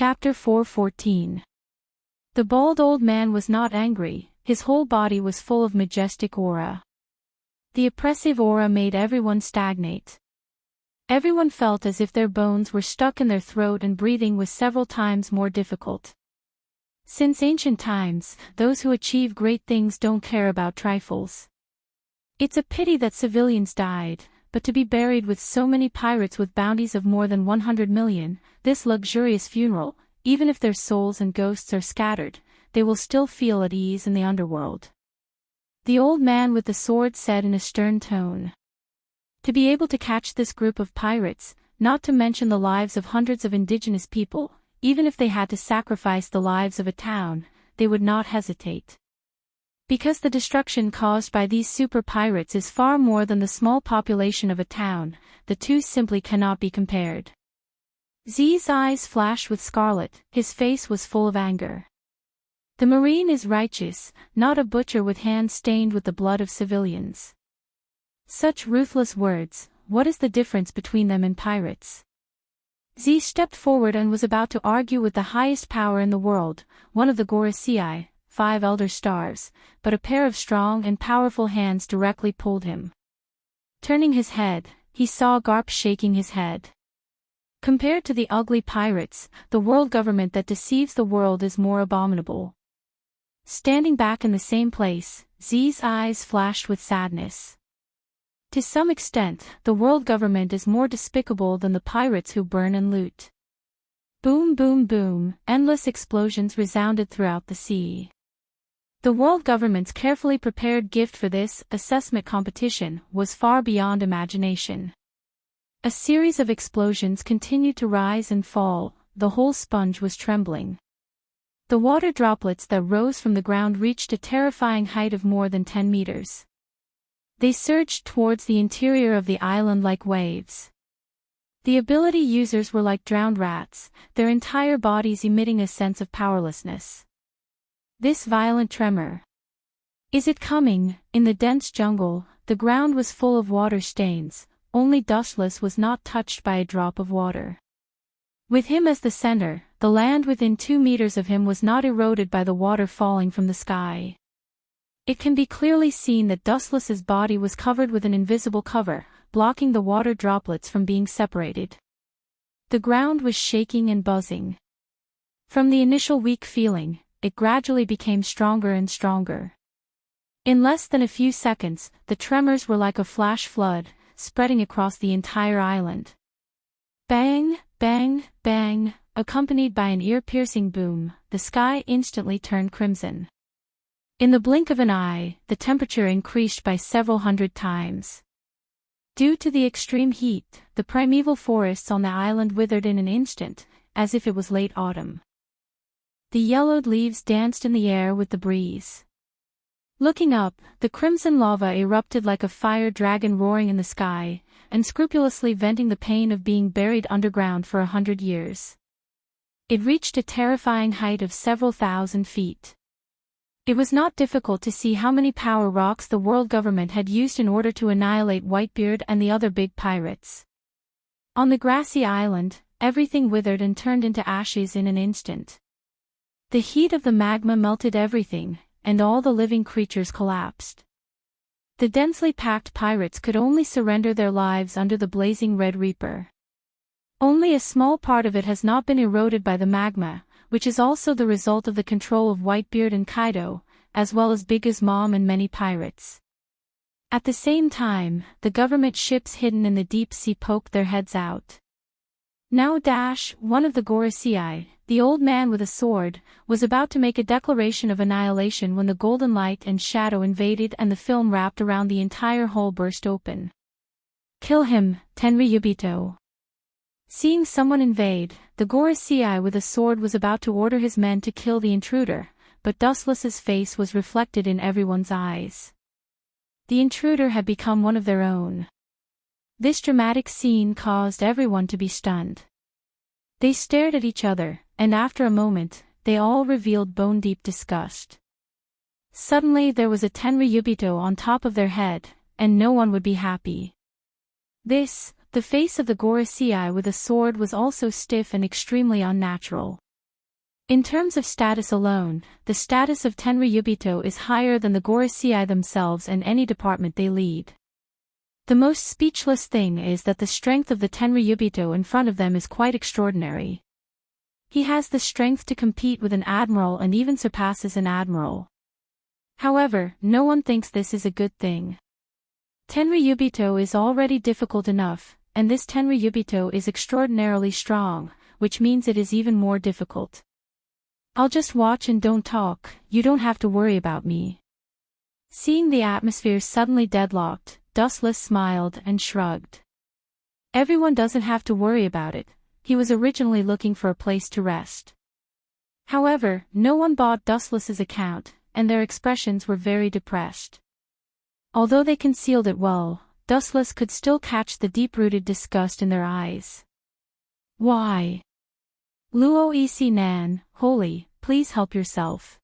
Chapter 4:14. The bald old man was not angry, his whole body was full of majestic aura. The oppressive aura made everyone stagnate. Everyone felt as if their bones were stuck in their throat and breathing was several times more difficult. Since ancient times, those who achieve great things don't care about trifles. It's a pity that civilians died, but to be buried with so many pirates with bounties of more than 100 million, this luxurious funeral, even if their souls and ghosts are scattered, they will still feel at ease in the underworld. The old man with the sword said in a stern tone. To be able to catch this group of pirates, not to mention the lives of hundreds of indigenous people, even if they had to sacrifice the lives of a town, they would not hesitate. Because the destruction caused by these super pirates is far more than the small population of a town, the two simply cannot be compared. Z's eyes flashed with scarlet, his face was full of anger. The Marine is righteous, not a butcher with hands stained with the blood of civilians. Such ruthless words, what is the difference between them and pirates? Z stepped forward and was about to argue with the highest power in the world, one of the Gorosei, 5 elder stars, but a pair of strong and powerful hands directly pulled him. Turning his head, he saw Garp shaking his head. Compared to the ugly pirates, the world government that deceives the world is more abominable. Standing back in the same place, Z's eyes flashed with sadness. To some extent, the world government is more despicable than the pirates who burn and loot. Boom boom boom, endless explosions resounded throughout the sea. The world government's carefully prepared gift for this assessment competition was far beyond imagination. A series of explosions continued to rise and fall, the whole sponge was trembling. The water droplets that rose from the ground reached a terrifying height of more than 10 meters. They surged towards the interior of the island like waves. The ability users were like drowned rats, their entire bodies emitting a sense of powerlessness. This violent tremor. Is it coming? In the dense jungle, the ground was full of water stains, only Dustless was not touched by a drop of water. With him as the center, the land within 2 meters of him was not eroded by the water falling from the sky. It can be clearly seen that Dustless's body was covered with an invisible cover, blocking the water droplets from being separated. The ground was shaking and buzzing. From the initial weak feeling, it gradually became stronger and stronger. In less than a few seconds, the tremors were like a flash flood, spreading across the entire island. Bang, bang, bang, accompanied by an ear-piercing boom, the sky instantly turned crimson. In the blink of an eye, the temperature increased by several hundred times. Due to the extreme heat, the primeval forests on the island withered in an instant, as if it was late autumn. The yellowed leaves danced in the air with the breeze. Looking up, the crimson lava erupted like a fire dragon roaring in the sky, unscrupulously venting the pain of being buried underground for 100 years. It reached a terrifying height of several thousand feet. It was not difficult to see how many power rocks the world government had used in order to annihilate Whitebeard and the other big pirates. On the grassy island, everything withered and turned into ashes in an instant. The heat of the magma melted everything, and all the living creatures collapsed. The densely packed pirates could only surrender their lives under the blazing Red Reaper. Only a small part of it has not been eroded by the magma, which is also the result of the control of Whitebeard and Kaido, as well as Big Mom and many pirates. At the same time, the government ships hidden in the deep sea poked their heads out. Now one of the Gorosei, the old man with a sword, was about to make a declaration of annihilation when the golden light and shadow invaded and the film wrapped around the entire hole burst open. Kill him, Tenryubito. Seeing someone invade, the Gorosei with a sword was about to order his men to kill the intruder, but Dustless's face was reflected in everyone's eyes. The intruder had become one of their own. This dramatic scene caused everyone to be stunned. They stared at each other, and after a moment, they all revealed bone-deep disgust. Suddenly there was a Tenryubito on top of their head, and no one would be happy. The face of the Gorosei with a sword was also stiff and extremely unnatural. In terms of status alone, the status of Tenryubito is higher than the Gorosei themselves and any department they lead. The most speechless thing is that the strength of the Tenryubito in front of them is quite extraordinary. He has the strength to compete with an admiral and even surpasses an admiral. However, no one thinks this is a good thing. Tenryubito is already difficult enough, and this Tenryubito is extraordinarily strong, which means it is even more difficult. I'll just watch and don't talk, you don't have to worry about me. Seeing the atmosphere suddenly deadlocked, Dustless smiled and shrugged. Everyone doesn't have to worry about it, he was originally looking for a place to rest. However, no one bought Dustless's account, and their expressions were very depressed. Although they concealed it well, Dustless could still catch the deep-rooted disgust in their eyes. Why? Luo Isi Nan, holy, please help yourself.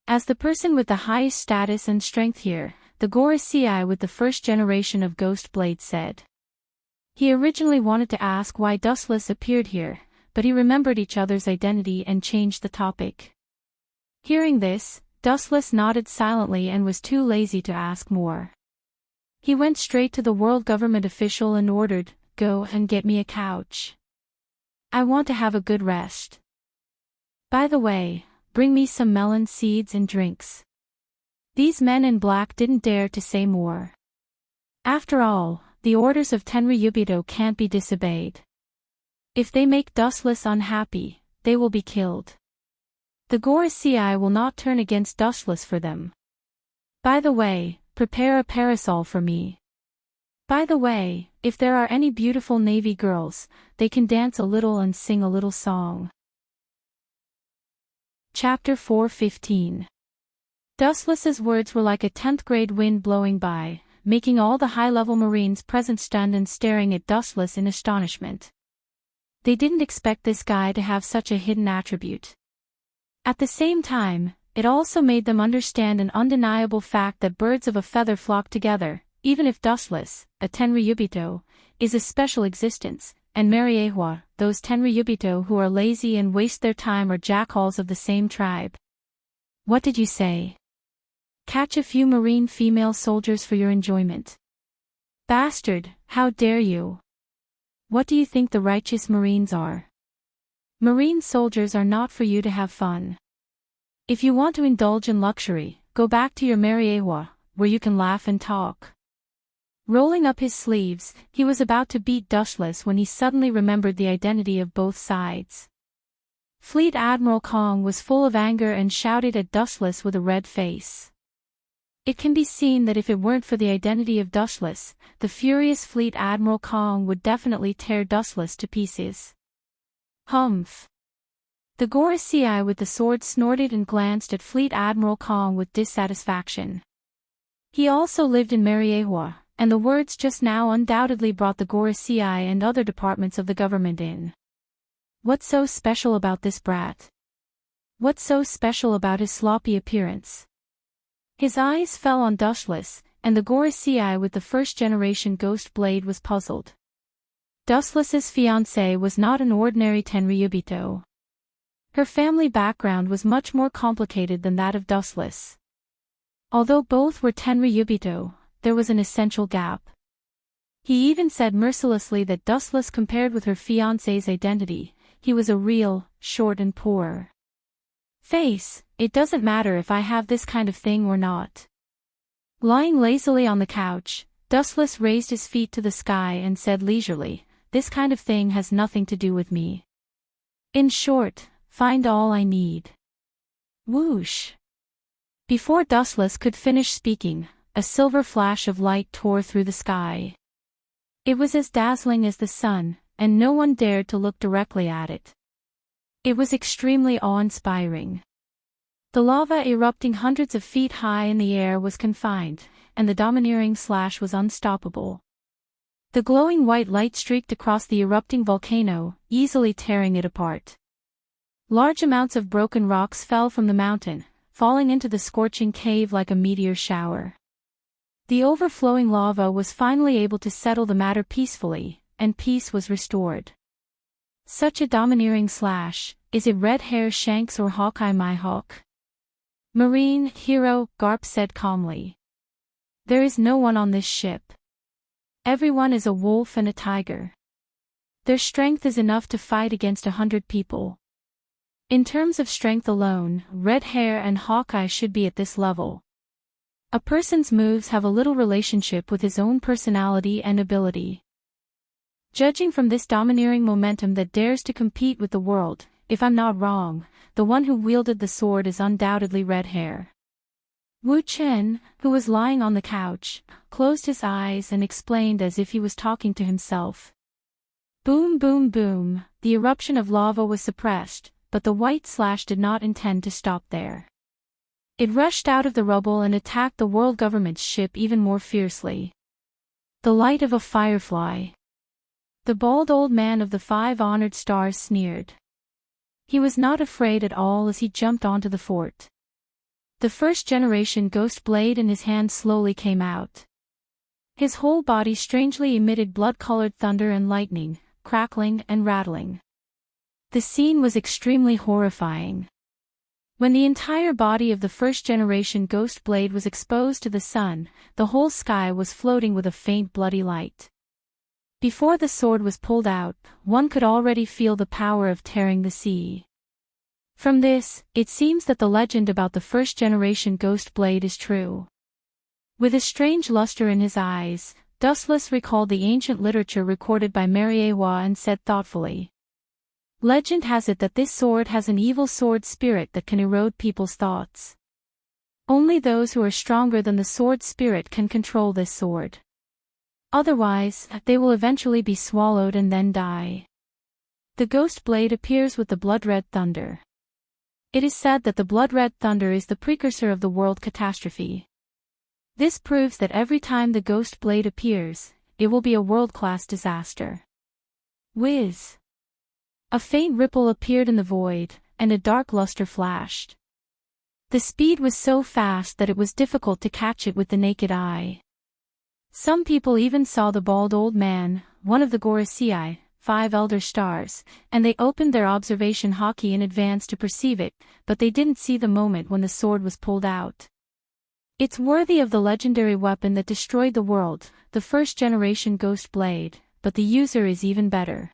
As the person with the highest status and strength here, the Gorosei with the first generation of Ghost Blade said. He originally wanted to ask why Dustless appeared here, but he remembered each other's identity and changed the topic. Hearing this, Dustless nodded silently and was too lazy to ask more. He went straight to the world government official and ordered, "Go and get me a couch. I want to have a good rest. By the way, bring me some melon seeds and drinks." These men in black didn't dare to say more. After all, the orders of Tenryubito can't be disobeyed. If they make Dustless unhappy, they will be killed. The Gorosei will not turn against Dustless for them. By the way, prepare a parasol for me. By the way, if there are any beautiful navy girls, they can dance a little and sing a little song. Chapter 4:15. Dustless's words were like a 10th grade wind blowing by, making all the high-level Marines present stunned and staring at Dustless in astonishment. They didn't expect this guy to have such a hidden attribute. At the same time, it also made them understand an undeniable fact that birds of a feather flock together, even if Dustless, a Tenryubito, is a special existence, and Mariehwa, those Tenryubito who are lazy and waste their time are jackals of the same tribe. What did you say? Catch a few Marine female soldiers for your enjoyment. Bastard, how dare you? What do you think the righteous Marines are? Marine soldiers are not for you to have fun. If you want to indulge in luxury, go back to your Mariehwa, where you can laugh and talk. Rolling up his sleeves, he was about to beat Dustless when he suddenly remembered the identity of both sides. Fleet Admiral Kong was full of anger and shouted at Dustless with a red face. It can be seen that if it weren't for the identity of Dustless, the furious Fleet Admiral Kong would definitely tear Dustless to pieces. Humph. The Gorosei with the sword snorted and glanced at Fleet Admiral Kong with dissatisfaction. He also lived in Mariehwa, and the words just now undoubtedly brought the Gorosei and other departments of the government in. What's so special about this brat? What's so special about his sloppy appearance? His eyes fell on Dustless, and the Gorosei with the first-generation Ghost Blade was puzzled. Dustless's fiancée was not an ordinary Tenryubito. Her family background was much more complicated than that of Dustless. Although both were Tenryubito, there was an essential gap. He even said mercilessly that Dustless compared with her fiancé's identity, he was a real, short and poor face. It doesn't matter if I have this kind of thing or not. Lying lazily on the couch, Dustless raised his feet to the sky and said leisurely, "This kind of thing has nothing to do with me. In short, find all I need." Whoosh! Before Dustless could finish speaking, a silver flash of light tore through the sky. It was as dazzling as the sun, and no one dared to look directly at it. It was extremely awe-inspiring. The lava erupting hundreds of feet high in the air was confined, and the domineering slash was unstoppable. The glowing white light streaked across the erupting volcano, easily tearing it apart. Large amounts of broken rocks fell from the mountain, falling into the scorching cave like a meteor shower. The overflowing lava was finally able to settle the matter peacefully, and peace was restored. Such a domineering slash, is it red hair Shanks or Hawkeye my hawk? Marine, hero, Garp said calmly. There is no one on this ship. Everyone is a wolf and a tiger. Their strength is enough to fight against 100 people. In terms of strength alone, red hair and Hawkeye should be at this level. A person's moves have a little relationship with his own personality and ability. Judging from this domineering momentum that dares to compete with the world, if I'm not wrong, the one who wielded the sword is undoubtedly red hair. Wu Chen, who was lying on the couch, closed his eyes and explained as if he was talking to himself. Boom boom boom, the eruption of lava was suppressed, but the white slash did not intend to stop there. It rushed out of the rubble and attacked the world government's ship even more fiercely. The light of a firefly. The bald old man of the 5 honored stars sneered. He was not afraid at all as he jumped onto the fort. The first generation ghost blade in his hand slowly came out. His whole body strangely emitted blood-colored thunder and lightning, crackling and rattling. The scene was extremely horrifying. When the entire body of the first generation ghost blade was exposed to the sun, the whole sky was floating with a faint bloody light. Before the sword was pulled out, one could already feel the power of tearing the sea. From this, it seems that the legend about the first generation ghost blade is true. With a strange luster in his eyes, Dustless recalled the ancient literature recorded by Mariewa and said thoughtfully. Legend has it that this sword has an evil sword spirit that can erode people's thoughts. Only those who are stronger than the sword spirit can control this sword. Otherwise, they will eventually be swallowed and then die. The ghost blade appears with the blood-red thunder. It is said that the blood-red thunder is the precursor of the world catastrophe. This proves that every time the ghost blade appears, it will be a world-class disaster. Whiz! A faint ripple appeared in the void, and a dark luster flashed. The speed was so fast that it was difficult to catch it with the naked eye. Some people even saw the bald old man, one of the Gorosei, 5 elder stars, and they opened their observation hockey in advance to perceive it, but they didn't see the moment when the sword was pulled out. It's worthy of the legendary weapon that destroyed the world, the first generation ghost blade, but the user is even better.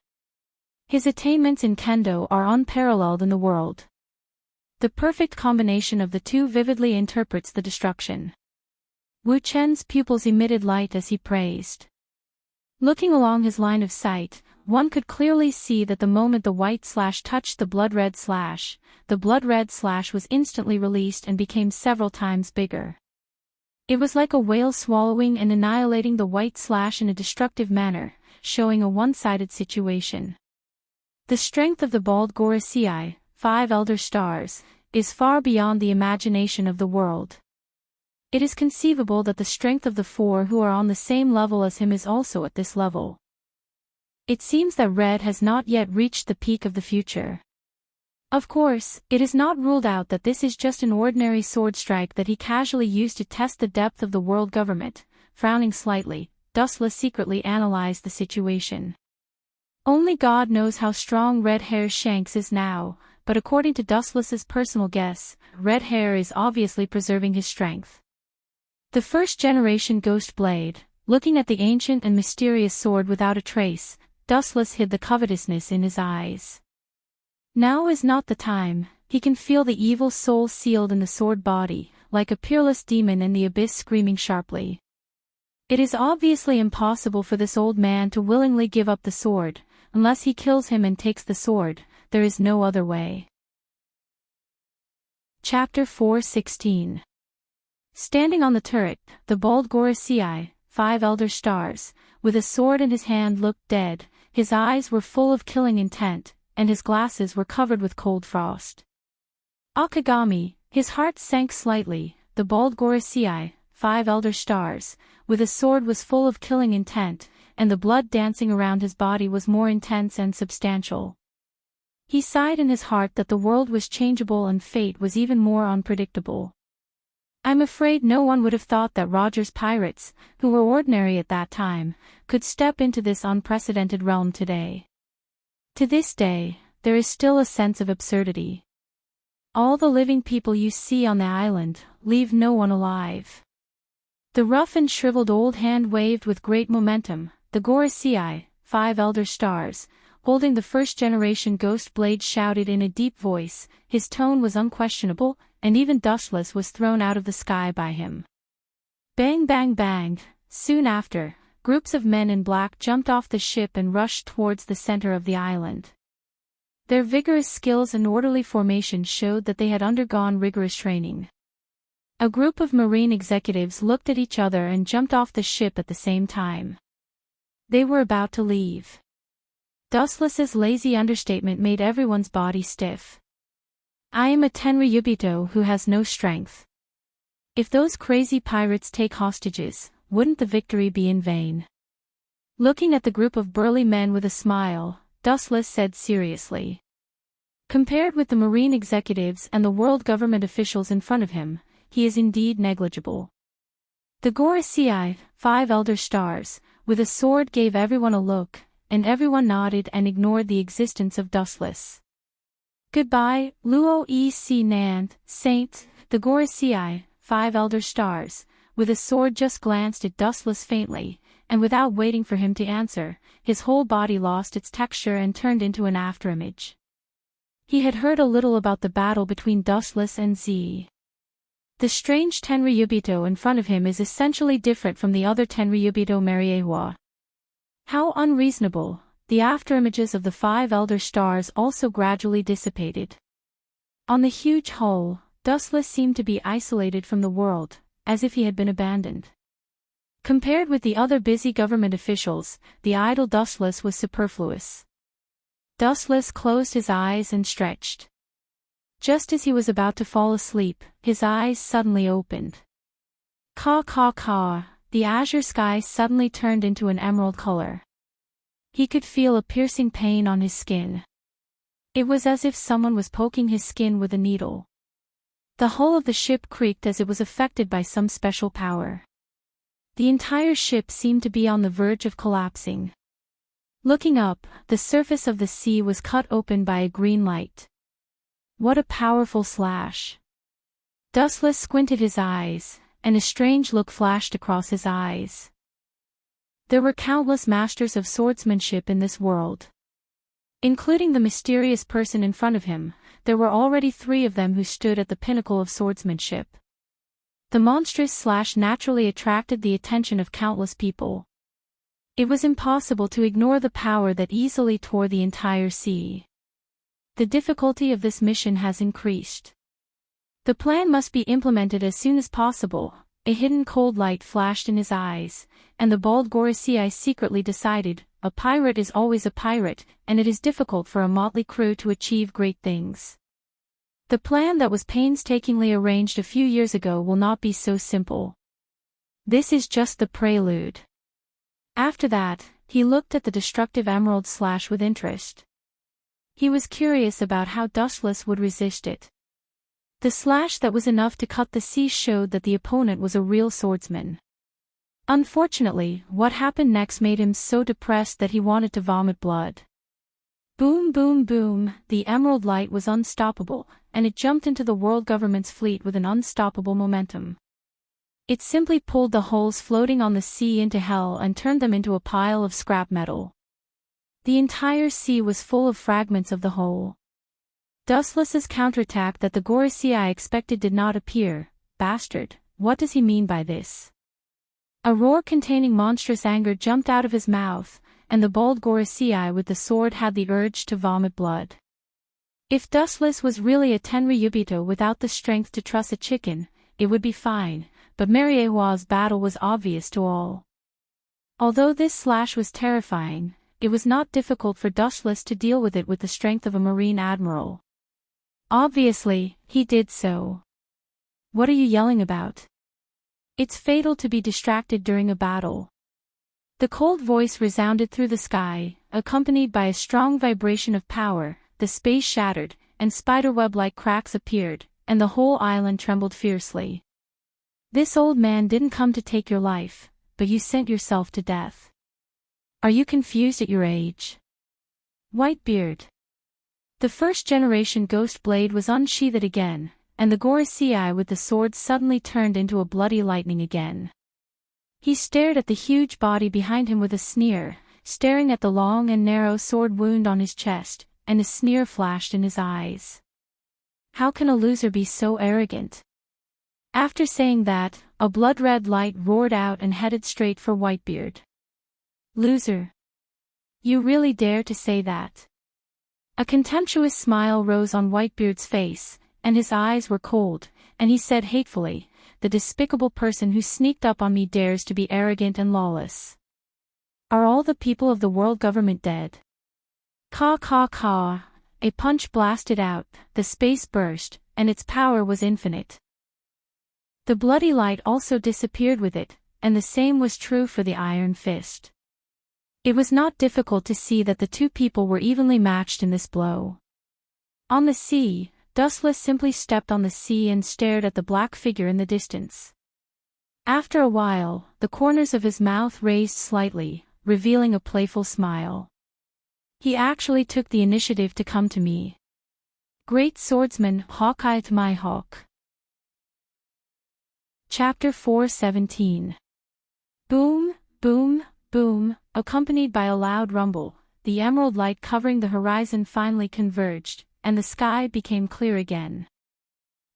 His attainments in kendo are unparalleled in the world. The perfect combination of the two vividly interprets the destruction. Wu Chen's pupils emitted light as he praised. Looking along his line of sight, one could clearly see that the moment the white slash touched the blood-red slash, the blood-red slash was instantly released and became several times bigger. It was like a whale swallowing and annihilating the white slash in a destructive manner, showing a one-sided situation. The strength of the bald Gorosei, 5 elder stars, is far beyond the imagination of the world. It is conceivable that the strength of the 4 who are on the same level as him is also at this level. It seems that Red has not yet reached the peak of the future. Of course, it is not ruled out that this is just an ordinary sword strike that he casually used to test the depth of the world government. Frowning slightly, Dustless secretly analyzed the situation. Only God knows how strong Red Hair Shanks is now, but according to Dustless's personal guess, Red Hair is obviously preserving his strength. The first generation ghost blade, looking at the ancient and mysterious sword without a trace, Dustless hid the covetousness in his eyes. Now is not the time. He can feel the evil soul sealed in the sword body, like a peerless demon in the abyss screaming sharply. It is obviously impossible for this old man to willingly give up the sword, unless he kills him and takes the sword. There is no other way. Chapter 4:16. Standing on the turret, the bald Gorosei, 5 elder stars, with a sword in his hand looked dead. His eyes were full of killing intent, and his glasses were covered with cold frost. Akagami, his heart sank slightly. The bald Gorosei, 5 elder stars, with a sword was full of killing intent, and the blood dancing around his body was more intense and substantial. He sighed in his heart that the world was changeable and fate was even more unpredictable. I'm afraid no one would have thought that Roger's pirates, who were ordinary at that time, could step into this unprecedented realm today. To this day, there is still a sense of absurdity. All the living people you see on the island leave no one alive. The rough and shriveled old hand waved with great momentum. The Gorosei, 5 elder stars, holding the first-generation ghost blade, shouted in a deep voice. His tone was unquestionable, and even Dustless was thrown out of the sky by him. Bang bang bang. Soon after, groups of men in black jumped off the ship and rushed towards the center of the island. Their vigorous skills and orderly formation showed that they had undergone rigorous training. A group of marine executives looked at each other and jumped off the ship at the same time. They were about to leave. Dustless's lazy understatement made everyone's body stiff. I am a Tenryubito who has no strength. If those crazy pirates take hostages, wouldn't the victory be in vain? Looking at the group of burly men with a smile, Dustless said seriously. Compared with the marine executives and the world government officials in front of him, he is indeed negligible. The Gorosei, 5 elder stars, with a sword gave everyone a look, and everyone nodded and ignored the existence of Dustless. Goodbye, Luo Ec Nant, Saint. The Gorosei, 5 elder stars, with a sword just glanced at Dustless faintly, and without waiting for him to answer, his whole body lost its texture and turned into an afterimage. He had heard a little about the battle between Dustless and Z. The strange Tenryubito in front of him is essentially different from the other Tenryubito Mariewa. How unreasonable. The afterimages of the 5 elder stars also gradually dissipated. On the huge hull, Dustless seemed to be isolated from the world, as if he had been abandoned. Compared with the other busy government officials, the idle Dustless was superfluous. Dustless closed his eyes and stretched. Just as he was about to fall asleep, his eyes suddenly opened. Caw caw caw, the azure sky suddenly turned into an emerald color. He could feel a piercing pain on his skin. It was as if someone was poking his skin with a needle. The hull of the ship creaked as it was affected by some special power. The entire ship seemed to be on the verge of collapsing. Looking up, the surface of the sea was cut open by a green light. What a powerful slash! Dustless squinted his eyes, and a strange look flashed across his eyes. There were countless masters of swordsmanship in this world. Including the mysterious person in front of him, there were already 3 of them who stood at the pinnacle of swordsmanship. The monstrous slash naturally attracted the attention of countless people. It was impossible to ignore the power that easily tore the entire sea. The difficulty of this mission has increased. The plan must be implemented as soon as possible. A hidden cold light flashed in his eyes, and the bald Gorosei secretly decided, a pirate is always a pirate, and it is difficult for a motley crew to achieve great things. The plan that was painstakingly arranged a few years ago will not be so simple. This is just the prelude. After that, he looked at the destructive emerald slash with interest. He was curious about how Dustless would resist it. The slash that was enough to cut the sea showed that the opponent was a real swordsman. Unfortunately, what happened next made him so depressed that he wanted to vomit blood. Boom boom boom, the emerald light was unstoppable, and it jumped into the world government's fleet with an unstoppable momentum. It simply pulled the hulls floating on the sea into hell and turned them into a pile of scrap metal. The entire sea was full of fragments of the whole. Dustless's counterattack that the Gorosei expected did not appear. Bastard, what does he mean by this? A roar containing monstrous anger jumped out of his mouth, and the bald Gorosei with the sword had the urge to vomit blood. If Dustless was really a Tenryubito without the strength to truss a chicken, it would be fine, but Mariewa's battle was obvious to all. Although this slash was terrifying, it was not difficult for Dustless to deal with it with the strength of a marine admiral. Obviously, he did so. What are you yelling about? It's fatal to be distracted during a battle. The cold voice resounded through the sky, accompanied by a strong vibration of power. The space shattered, and spiderweb-like cracks appeared, and the whole island trembled fiercely. This old man didn't come to take your life, but you sent yourself to death. Are you confused at your age? Whitebeard. The first-generation ghost blade was unsheathed again, and the Gorosei with the sword suddenly turned into a bloody lightning again. He stared at the huge body behind him with a sneer, staring at the long and narrow sword wound on his chest, and a sneer flashed in his eyes. How can a loser be so arrogant? After saying that, a blood-red light roared out and headed straight for Whitebeard. Loser. You really dare to say that? A contemptuous smile rose on Whitebeard's face, and his eyes were cold, and he said hatefully, "The despicable person who sneaked up on me dares to be arrogant and lawless. Are all the people of the world government dead?" Caw caw caw. A punch blasted out, the space burst, and its power was infinite. The bloody light also disappeared with it, and the same was true for the iron fist. It was not difficult to see that the two people were evenly matched in this blow. On the sea, Dustless simply stepped on the sea and stared at the black figure in the distance. After a while, the corners of his mouth raised slightly, revealing a playful smile. He actually took the initiative to come to me. Great swordsman, Hawkeye to my hawk. Chapter 4:17. Boom, boom, boom, accompanied by a loud rumble, the emerald light covering the horizon finally converged, and the sky became clear again.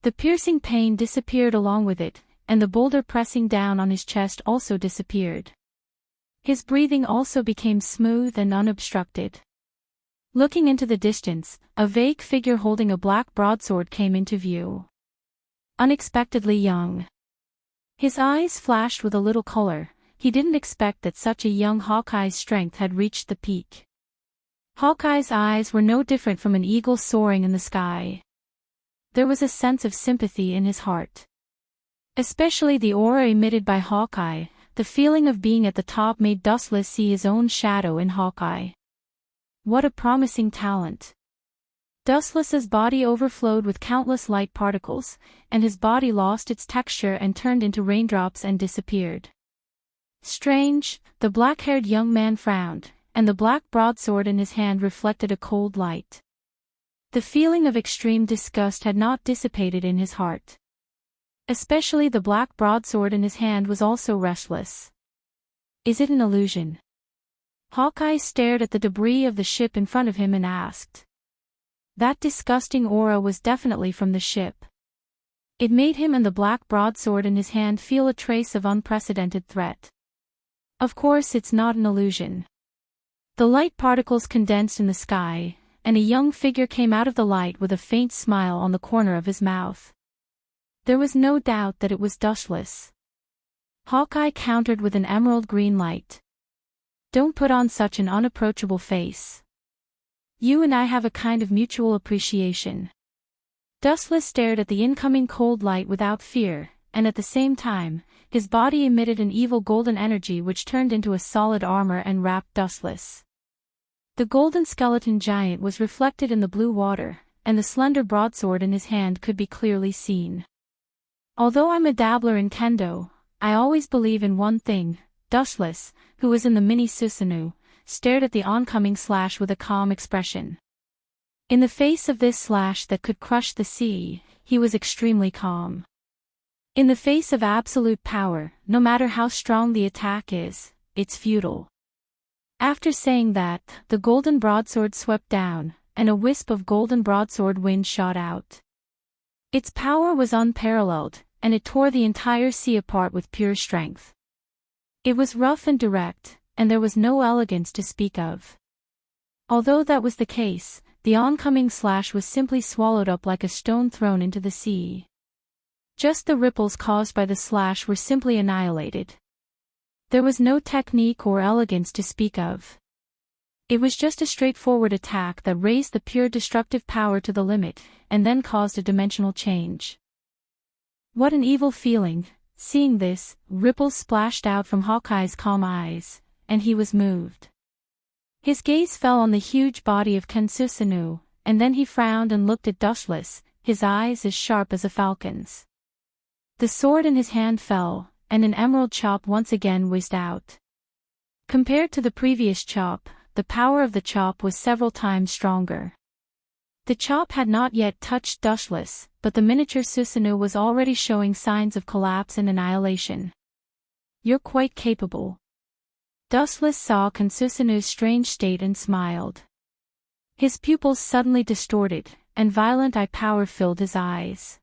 The piercing pain disappeared along with it, and the boulder pressing down on his chest also disappeared. His breathing also became smooth and unobstructed. Looking into the distance, a vague figure holding a black broadsword came into view. Unexpectedly young. His eyes flashed with a little color. He didn't expect that such a young Hawkeye's strength had reached the peak. Hawkeye's eyes were no different from an eagle soaring in the sky. There was a sense of sympathy in his heart. Especially the aura emitted by Hawkeye, the feeling of being at the top made Dustless see his own shadow in Hawkeye. What a promising talent. Dustless's body overflowed with countless light particles, and his body lost its texture and turned into raindrops and disappeared. Strange, the black-haired young man frowned, and the black broadsword in his hand reflected a cold light. The feeling of extreme disgust had not dissipated in his heart. Especially the black broadsword in his hand was also restless. Is it an illusion? Hawkeye stared at the debris of the ship in front of him and asked. That disgusting aura was definitely from the ship. It made him and the black broadsword in his hand feel a trace of unprecedented threat. Of course it's not an illusion. The light particles condensed in the sky, and a young figure came out of the light with a faint smile on the corner of his mouth. There was no doubt that it was Dustless. Hawkeye countered with an emerald green light. Don't put on such an unapproachable face. You and I have a kind of mutual appreciation. Dustless stared at the incoming cold light without fear, and at the same time, his body emitted an evil golden energy which turned into a solid armor and wrapped Dustless. The golden skeleton giant was reflected in the blue water, and the slender broadsword in his hand could be clearly seen. Although I'm a dabbler in kendo, I always believe in one thing. Dustless, who was in the mini Susanoo, stared at the oncoming slash with a calm expression. In the face of this slash that could crush the sea, he was extremely calm. In the face of absolute power, no matter how strong the attack is, it's futile. After saying that, the golden broadsword swept down, and a wisp of golden broadsword wind shot out. Its power was unparalleled, and it tore the entire sea apart with pure strength. It was rough and direct, and there was no elegance to speak of. Although that was the case, the oncoming slash was simply swallowed up like a stone thrown into the sea. Just the ripples caused by the slash were simply annihilated. There was no technique or elegance to speak of. It was just a straightforward attack that raised the pure destructive power to the limit, and then caused a dimensional change. What an evil feeling. Seeing this, ripples splashed out from Hawkeye's calm eyes, and he was moved. His gaze fell on the huge body of Ken Susanoo, and then he frowned and looked at Dustless, his eyes as sharp as a falcon's. The sword in his hand fell, and an emerald chop once again whizzed out. Compared to the previous chop, the power of the chop was several times stronger. The chop had not yet touched Dustless, but the miniature Susanoo was already showing signs of collapse and annihilation. "You're quite capable." Dustless saw Susanoo's strange state and smiled. His pupils suddenly distorted, and violent eye power filled his eyes.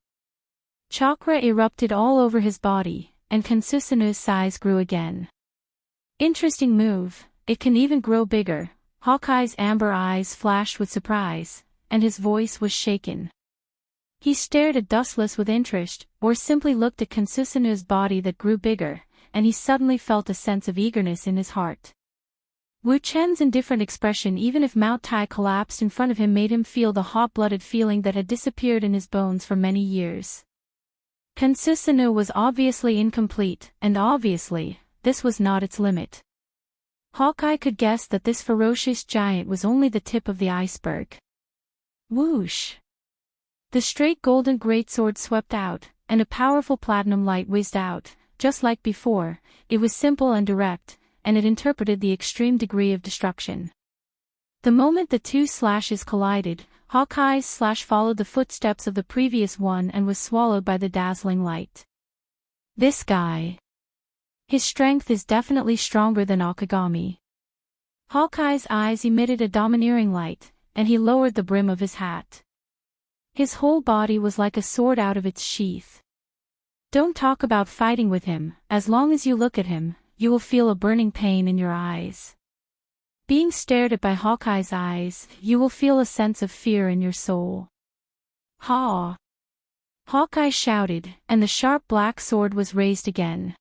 Chakra erupted all over his body, and Susanoo's size grew again. "Interesting move, it can even grow bigger." Hawkeye's amber eyes flashed with surprise, and his voice was shaken. He stared at Dustless with interest, or simply looked at Susanoo's body that grew bigger, and he suddenly felt a sense of eagerness in his heart. Wu Chen's indifferent expression, even if Mount Tai collapsed in front of him, made him feel the hot-blooded feeling that had disappeared in his bones for many years. Susanoo was obviously incomplete, and obviously, this was not its limit. Hawkeye could guess that this ferocious giant was only the tip of the iceberg. Whoosh! The straight golden greatsword swept out, and a powerful platinum light whizzed out. Just like before, it was simple and direct, and it interpreted the extreme degree of destruction. The moment the two slashes collided, Hawkeye's slash followed the footsteps of the previous one and was swallowed by the dazzling light. "This guy. His strength is definitely stronger than Okagami." Hawkeye's eyes emitted a domineering light, and he lowered the brim of his hat. His whole body was like a sword out of its sheath. "Don't talk about fighting with him. As long as you look at him, you will feel a burning pain in your eyes. Being stared at by Hawkeye's eyes, you will feel a sense of fear in your soul." "Ha!" Hawkeye shouted, and the sharp black sword was raised again.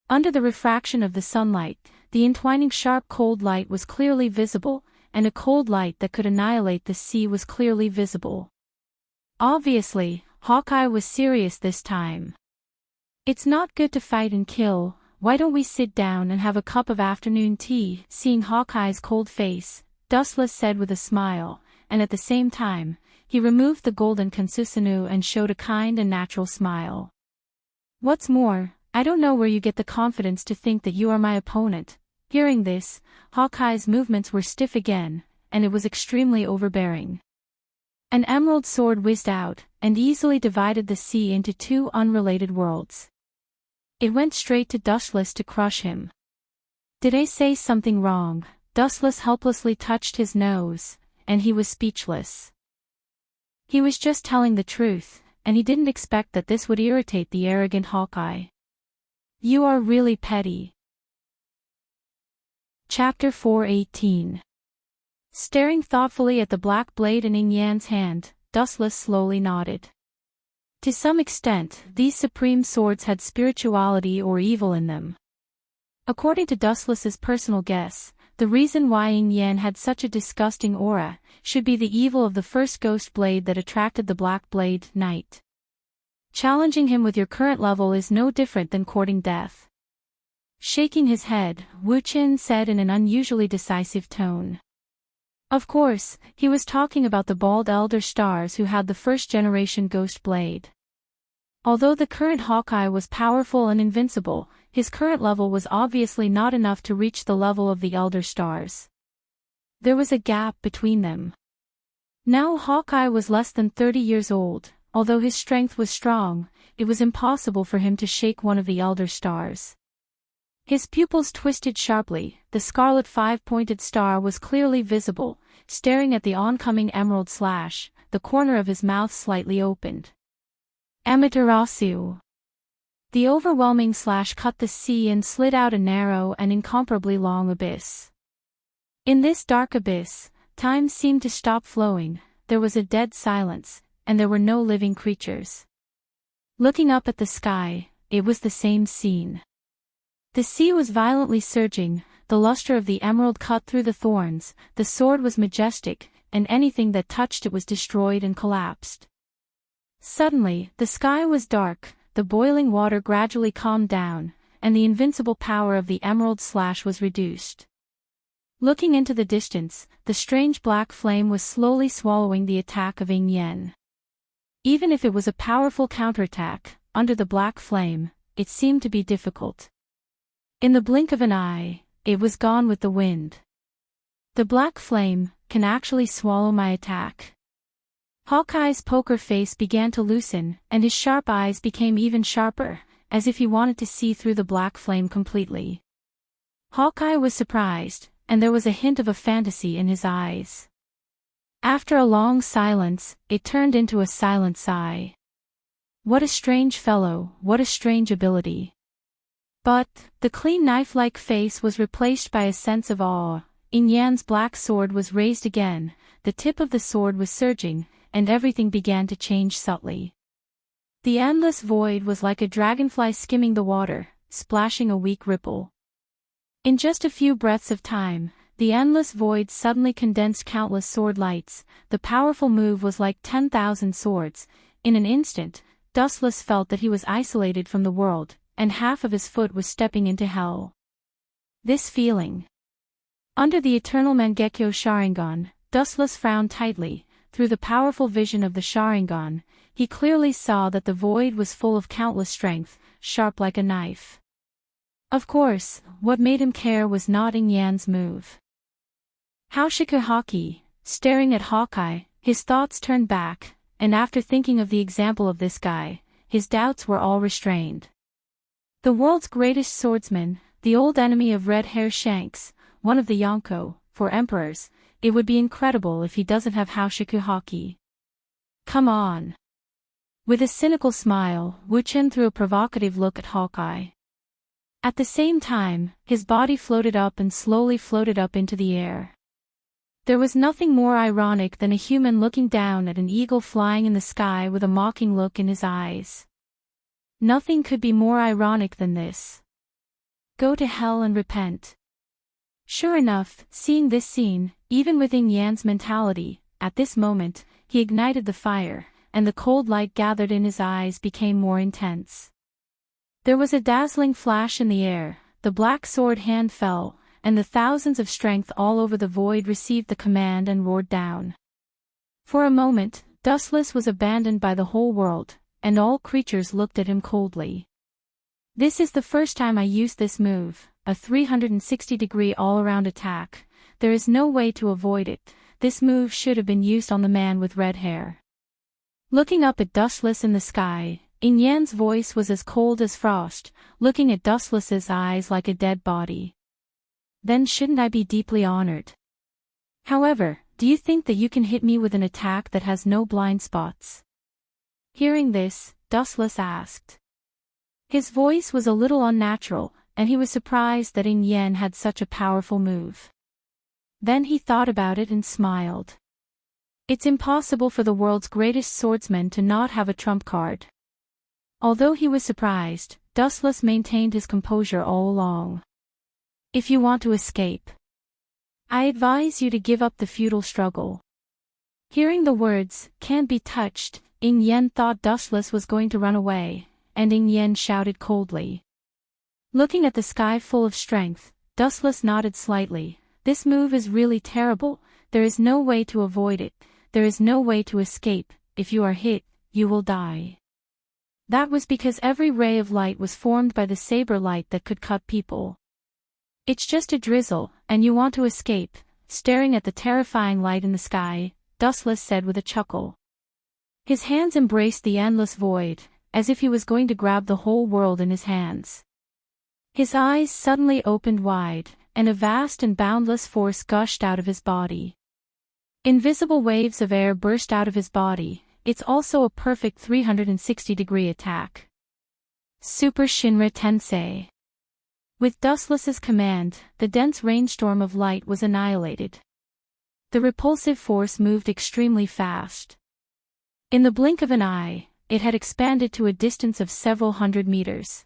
Under the refraction of the sunlight, the entwining sharp cold light was clearly visible, and a cold light that could annihilate the sea was clearly visible. Obviously, Hawkeye was serious this time. "It's not good to fight and kill. Why don't we sit down and have a cup of afternoon tea?" Seeing Hawkeye's cold face, Dustless said with a smile, and at the same time, he removed the golden Susanoo and showed a kind and natural smile. "What's more, I don't know where you get the confidence to think that you are my opponent." Hearing this, Hawkeye's movements were stiff again, and it was extremely overbearing. An emerald sword whizzed out, and easily divided the sea into two unrelated worlds. It went straight to Dustless to crush him. "Did I say something wrong?" Dustless helplessly touched his nose, and he was speechless. He was just telling the truth, and he didn't expect that this would irritate the arrogant Hawkeye. "You are really petty." Chapter 418. Staring thoughtfully at the black blade in Yin Yan's hand, Dustless slowly nodded. To some extent, these supreme swords had spirituality or evil in them. According to Dustless's personal guess, the reason why Yin Yan had such a disgusting aura should be the evil of the first ghost blade that attracted the black blade, Night. Challenging him with your current level is no different than courting death. Shaking his head, Wu Chen said in an unusually decisive tone. Of course, he was talking about the bald elder stars who had the first-generation ghost blade. Although the current Hawkeye was powerful and invincible, his current level was obviously not enough to reach the level of the elder stars. There was a gap between them. Now Hawkeye was less than 30 years old. Although his strength was strong, it was impossible for him to shake one of the elder stars. His pupils twisted sharply, the scarlet five-pointed star was clearly visible, staring at the oncoming emerald slash, the corner of his mouth slightly opened. Amaterasu! The overwhelming slash cut the sea and slid out a narrow and incomparably long abyss. In this dark abyss, time seemed to stop flowing, there was a dead silence, and there were no living creatures. Looking up at the sky, it was the same scene. The sea was violently surging, the luster of the emerald cut through the thorns, the sword was majestic, and anything that touched it was destroyed and collapsed. Suddenly, the sky was dark, the boiling water gradually calmed down, and the invincible power of the emerald slash was reduced. Looking into the distance, the strange black flame was slowly swallowing the attack of Yin Yan. Even if it was a powerful counterattack, under the black flame, it seemed to be difficult. In the blink of an eye, it was gone with the wind. The black flame can actually swallow my attack. Hawkeye's poker face began to loosen, and his sharp eyes became even sharper, as if he wanted to see through the black flame completely. Hawkeye was surprised, and there was a hint of a fantasy in his eyes. After a long silence, it turned into a silent sigh. What a strange fellow, what a strange ability. But, the clean knife-like face was replaced by a sense of awe. In Yan's black sword was raised again, the tip of the sword was surging, and everything began to change subtly. The endless void was like a dragonfly skimming the water, splashing a weak ripple. In just a few breaths of time, the endless void suddenly condensed countless sword lights. The powerful move was like 10,000 swords. In an instant, Dustless felt that he was isolated from the world, and half of his foot was stepping into hell. This feeling. Under the eternal Mangekyo Sharingan, Dustless frowned tightly. Through the powerful vision of the Sharingan, he clearly saw that the void was full of countless strength, sharp like a knife. Of course, what made him care was not Yin Yan's move. Haoshiku Haki, staring at Hawkeye, his thoughts turned back, and after thinking of the example of this guy, his doubts were all restrained. The world's greatest swordsman, the old enemy of Red Hair Shanks, one of the Yonko, for emperors, it would be incredible if he doesn't have Haoshiku Haki. Come on. With a cynical smile, Wu Chen threw a provocative look at Hawkeye. At the same time, his body floated up and slowly floated up into the air. There was nothing more ironic than a human looking down at an eagle flying in the sky with a mocking look in his eyes. Nothing could be more ironic than this. Go to hell and repent. Sure enough, seeing this scene, even within Yan's mentality, at this moment, he ignited the fire, and the cold light gathered in his eyes became more intense. There was a dazzling flash in the air, the black sword hand fell, and the thousands of strength all over the void received the command and roared down. For a moment, Dustless was abandoned by the whole world, and all creatures looked at him coldly. This is the first time I used this move, a 360-degree all-around attack. There is no way to avoid it. This move should have been used on the man with red hair. Looking up at Dustless in the sky, Yin Yan's voice was as cold as frost, looking at Dustless's eyes like a dead body. Then shouldn't I be deeply honored? However, do you think that you can hit me with an attack that has no blind spots? Hearing this, Dustless asked. His voice was a little unnatural, and he was surprised that Yin Yan had such a powerful move. Then he thought about it and smiled. It's impossible for the world's greatest swordsman to not have a trump card. Although he was surprised, Dustless maintained his composure all along. If you want to escape, I advise you to give up the futile struggle. Hearing the words, can't be touched, Yin Yan thought Dustless was going to run away, and Yin Yan shouted coldly. Looking at the sky full of strength, Dustless nodded slightly. This move is really terrible, there is no way to avoid it, there is no way to escape, if you are hit, you will die. That was because every ray of light was formed by the saber light that could cut people. It's just a drizzle, and you want to escape. Staring at the terrifying light in the sky, Dustless said with a chuckle. His hands embraced the endless void, as if he was going to grab the whole world in his hands. His eyes suddenly opened wide, and a vast and boundless force gushed out of his body. Invisible waves of air burst out of his body. It's also a perfect 360-degree attack. Super Shinra Tensei. With Dustless's command, the dense rainstorm of light was annihilated. The repulsive force moved extremely fast. In the blink of an eye, it had expanded to a distance of several hundred meters.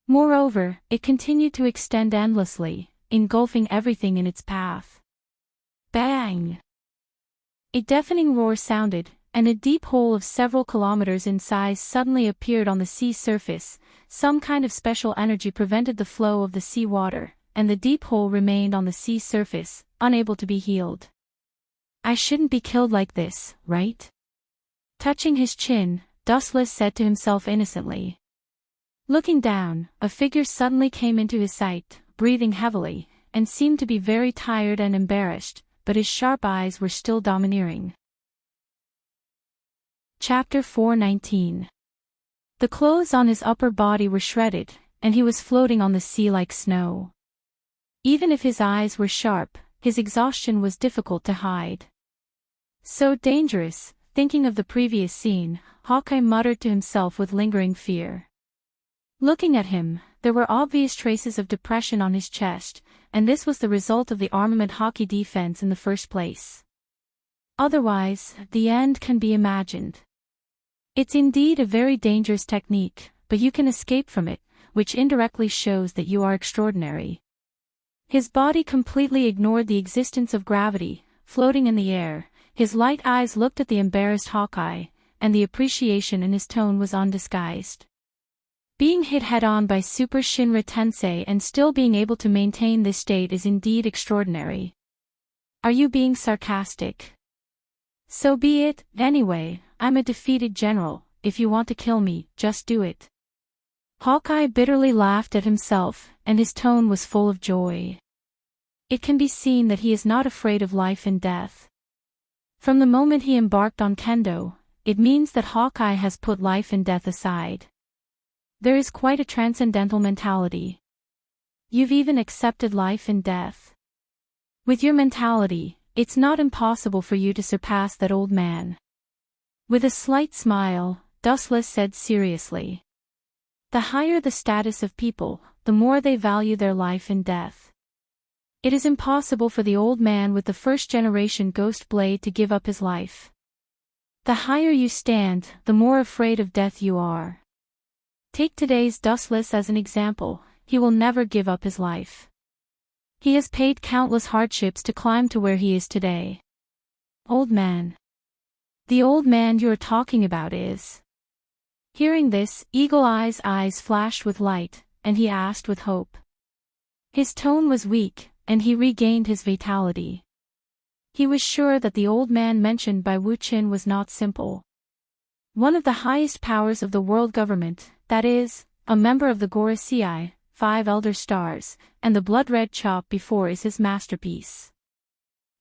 Moreover, it continued to extend endlessly, engulfing everything in its path. Bang! A deafening roar sounded, and a deep hole of several kilometers in size suddenly appeared on the sea surface. Some kind of special energy prevented the flow of the sea water, and the deep hole remained on the sea surface, unable to be healed. I shouldn't be killed like this, right? Touching his chin, Dustless said to himself innocently. Looking down, a figure suddenly came into his sight, breathing heavily, and seemed to be very tired and embarrassed, but his sharp eyes were still domineering. Chapter 419. The clothes on his upper body were shredded, and he was floating on the sea like snow. Even if his eyes were sharp, his exhaustion was difficult to hide. So dangerous, thinking of the previous scene, Hawkeye muttered to himself with lingering fear. Looking at him, there were obvious traces of depression on his chest, and this was the result of the armament hockey defense in the first place. Otherwise, the end can be imagined. It's indeed a very dangerous technique, but you can escape from it, which indirectly shows that you are extraordinary. His body completely ignored the existence of gravity, floating in the air. His light eyes looked at the embarrassed Hawkeye, and the appreciation in his tone was undisguised. Being hit head-on by Super Shinra Tensei and still being able to maintain this state is indeed extraordinary. Are you being sarcastic? So be it. Anyway, I'm a defeated general. If you want to kill me, just do it. Hawkeye bitterly laughed at himself, and his tone was full of joy. It can be seen that he is not afraid of life and death. From the moment he embarked on kendo, it means that Hawkeye has put life and death aside. There is quite a transcendental mentality. You've even accepted life and death. With your mentality, it's not impossible for you to surpass that old man. With a slight smile, Dustless said seriously. The higher the status of people, the more they value their life and death. It is impossible for the old man with the first-generation ghost blade to give up his life. The higher you stand, the more afraid of death you are. Take today's Dustless as an example. He will never give up his life. He has paid countless hardships to climb to where he is today. Old man. The old man you're talking about is. Hearing this, Eagle Eye's eyes flashed with light, and he asked with hope. His tone was weak, and he regained his vitality. He was sure that the old man mentioned by Wu Qin was not simple. One of the highest powers of the world government, that is, a member of the Gorosei, 5 elder stars, and the blood-red chop before is his masterpiece.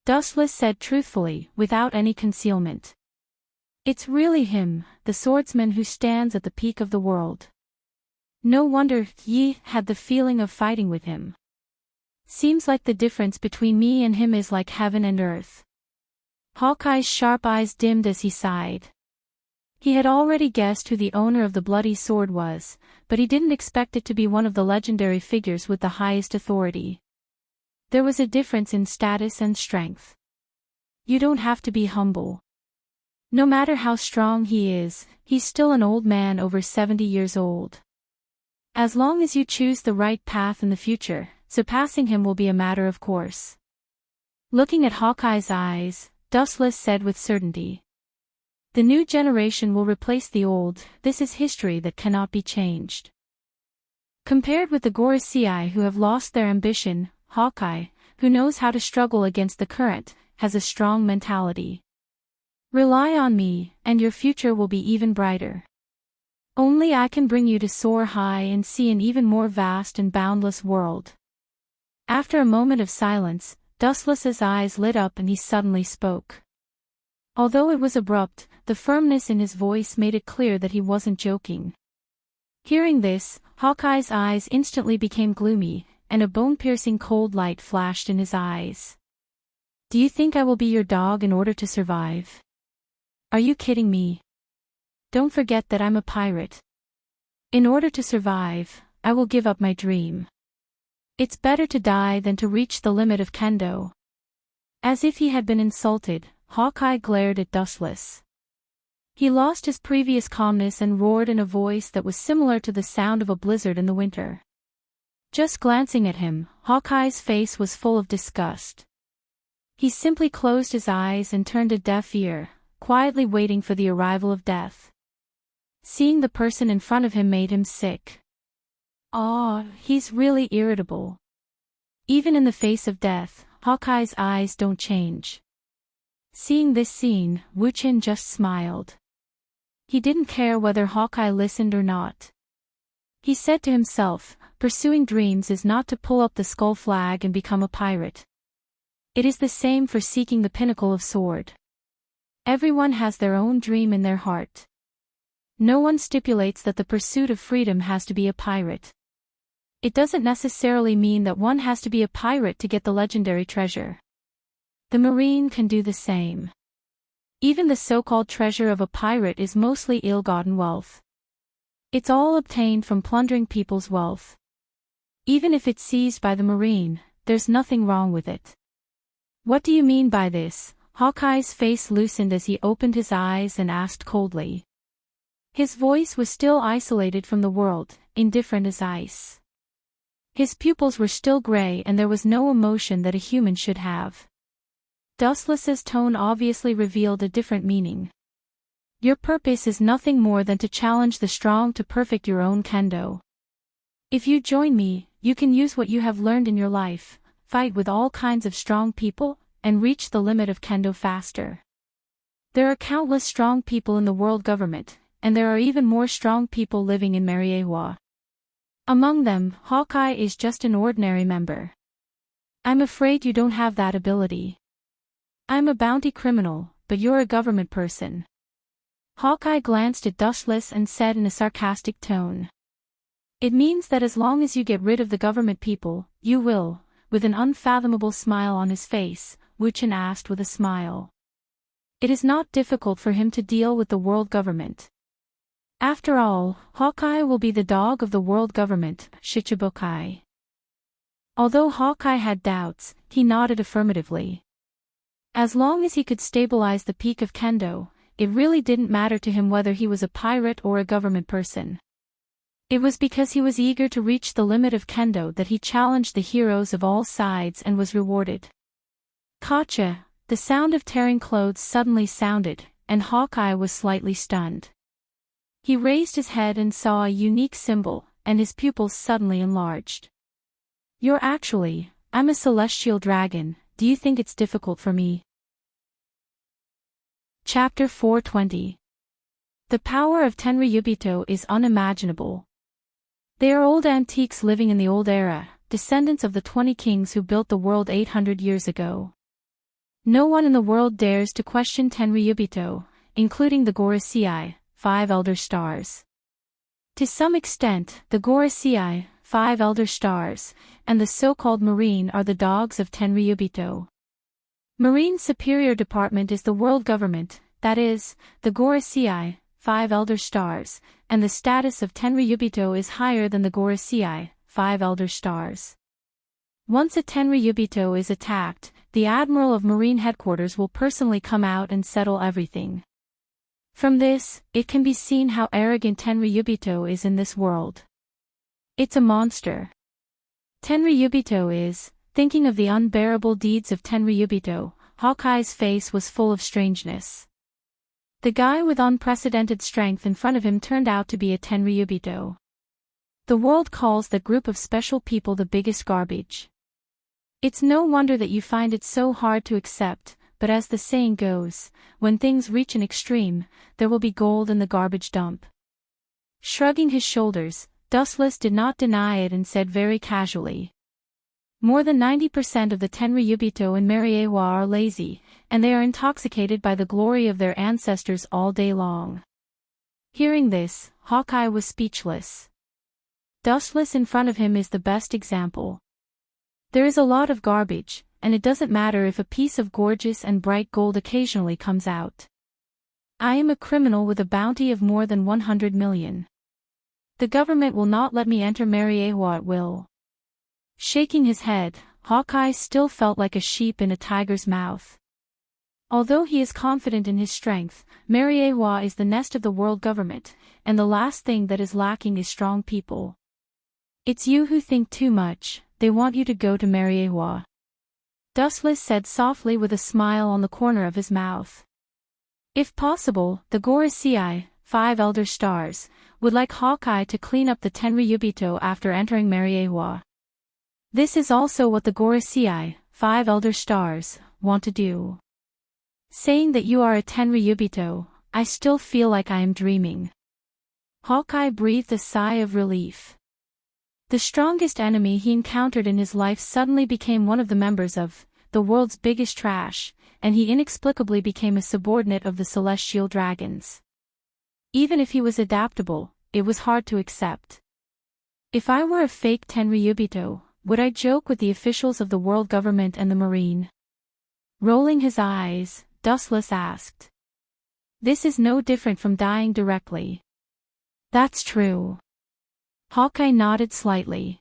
Dustless said truthfully, without any concealment. It's really him, the swordsman who stands at the peak of the world. No wonder Yi had the feeling of fighting with him. Seems like the difference between me and him is like heaven and earth. Hawkeye's sharp eyes dimmed as he sighed. He had already guessed who the owner of the bloody sword was, but he didn't expect it to be one of the legendary figures with the highest authority. There was a difference in status and strength. You don't have to be humble. No matter how strong he is, he's still an old man over 70 years old. As long as you choose the right path in the future, surpassing him will be a matter of course. Looking at Hawkeye's eyes, Dustless said with certainty. The new generation will replace the old. This is history that cannot be changed. Compared with the Gorosei who have lost their ambition, Hawkeye, who knows how to struggle against the current, has a strong mentality. Rely on me, and your future will be even brighter. Only I can bring you to soar high and see an even more vast and boundless world. After a moment of silence, Dustless's eyes lit up and he suddenly spoke. Although it was abrupt, the firmness in his voice made it clear that he wasn't joking. Hearing this, Hawkeye's eyes instantly became gloomy, and a bone-piercing cold light flashed in his eyes. Do you think I will be your dog in order to survive? Are you kidding me? Don't forget that I'm a pirate. In order to survive, I will give up my dream. It's better to die than to reach the limit of kendo. As if he had been insulted, Hawkeye glared at Dustless. He lost his previous calmness and roared in a voice that was similar to the sound of a blizzard in the winter. Just glancing at him, Hawkeye's face was full of disgust. He simply closed his eyes and turned a deaf ear, quietly waiting for the arrival of death. Seeing the person in front of him made him sick. He's really irritable. Even in the face of death, Hawkeye's eyes don't change. Seeing this scene, Wu Qin just smiled. He didn't care whether Hawkeye listened or not. He said to himself, pursuing dreams is not to pull up the skull flag and become a pirate. It is the same for seeking the pinnacle of sword. Everyone has their own dream in their heart. No one stipulates that the pursuit of freedom has to be a pirate. It doesn't necessarily mean that one has to be a pirate to get the legendary treasure. The Marine can do the same. Even the so-called treasure of a pirate is mostly ill-gotten wealth. It's all obtained from plundering people's wealth. Even if it's seized by the Marine, there's nothing wrong with it. What do you mean by this? Hawkeye's face loosened as he opened his eyes and asked coldly. His voice was still isolated from the world, indifferent as ice. His pupils were still gray and there was no emotion that a human should have. Dustless's tone obviously revealed a different meaning. Your purpose is nothing more than to challenge the strong to perfect your own kendo. If you join me, you can use what you have learned in your life, fight with all kinds of strong people, and reach the limit of kendo faster. There are countless strong people in the world government, and there are even more strong people living in Mariewa. Among them, Hawkeye is just an ordinary member. I'm afraid you don't have that ability. I'm a bounty criminal, but you're a government person. Hawkeye glanced at Dustless and said in a sarcastic tone. It means that as long as you get rid of the government people, you will, with an unfathomable smile on his face, Wuchen asked with a smile. It is not difficult for him to deal with the world government. After all, Hawkeye will be the dog of the world government, Shichibukai. Although Hawkeye had doubts, he nodded affirmatively. As long as he could stabilize the peak of kendo, it really didn't matter to him whether he was a pirate or a government person. It was because he was eager to reach the limit of kendo that he challenged the heroes of all sides and was rewarded. Gotcha! The sound of tearing clothes suddenly sounded, and Hawkeye was slightly stunned. He raised his head and saw a unique symbol, and his pupils suddenly enlarged. I'm a celestial dragon, do you think it's difficult for me? Chapter 420. The power of Tenryubito is unimaginable. They are old antiques living in the old era, descendants of the 20 kings who built the world 800 years ago. No one in the world dares to question Tenryubito, including the Gorosei, 5 elder stars. To some extent, the Gorosei, 5 elder stars, and the so-called Marine are the dogs of Tenryubito. Marine Superior Department is the world government, that is, the Gorosei, 5 elder stars, and the status of Tenryubito is higher than the Gorosei, 5 elder stars. Once a Tenryubito is attacked, the Admiral of Marine Headquarters will personally come out and settle everything. From this, it can be seen how arrogant Tenryubito is in this world. It's a monster. Tenryubito is, thinking of the unbearable deeds of Tenryubito, Hawkeye's face was full of strangeness. The guy with unprecedented strength in front of him turned out to be a Tenryubito. The world calls that group of special people the biggest garbage. It's no wonder that you find it so hard to accept, but as the saying goes, when things reach an extreme, there will be gold in the garbage dump. Shrugging his shoulders, Dustless did not deny it and said very casually. More than 90% of the Tenryubito in Mariewa are lazy, and they are intoxicated by the glory of their ancestors all day long. Hearing this, Hawkeye was speechless. Dustless in front of him is the best example. There is a lot of garbage, and it doesn't matter if a piece of gorgeous and bright gold occasionally comes out. I am a criminal with a bounty of more than 100 million. The government will not let me enter Mariewa at will. Shaking his head, Hawkeye still felt like a sheep in a tiger's mouth. Although he is confident in his strength, Mariewa is the nest of the world government, and the last thing that is lacking is strong people. It's you who think too much, they want you to go to Mariewa. Dustless said softly with a smile on the corner of his mouth. If possible, the Gorosei, 5 elder stars, would like Hawkeye to clean up the Tenryubito after entering Mariewa. This is also what the Gorosei, 5 elder stars, want to do. Saying that you are a Tenryubito, I still feel like I am dreaming. Hawkeye breathed a sigh of relief. The strongest enemy he encountered in his life suddenly became one of the members of the world's biggest trash, and he inexplicably became a subordinate of the celestial dragons. Even if he was adaptable, it was hard to accept. If I were a fake Tenryubito, would I joke with the officials of the world government and the marine? Rolling his eyes, Dustless asked. This is no different from dying directly. That's true. Hawkeye nodded slightly.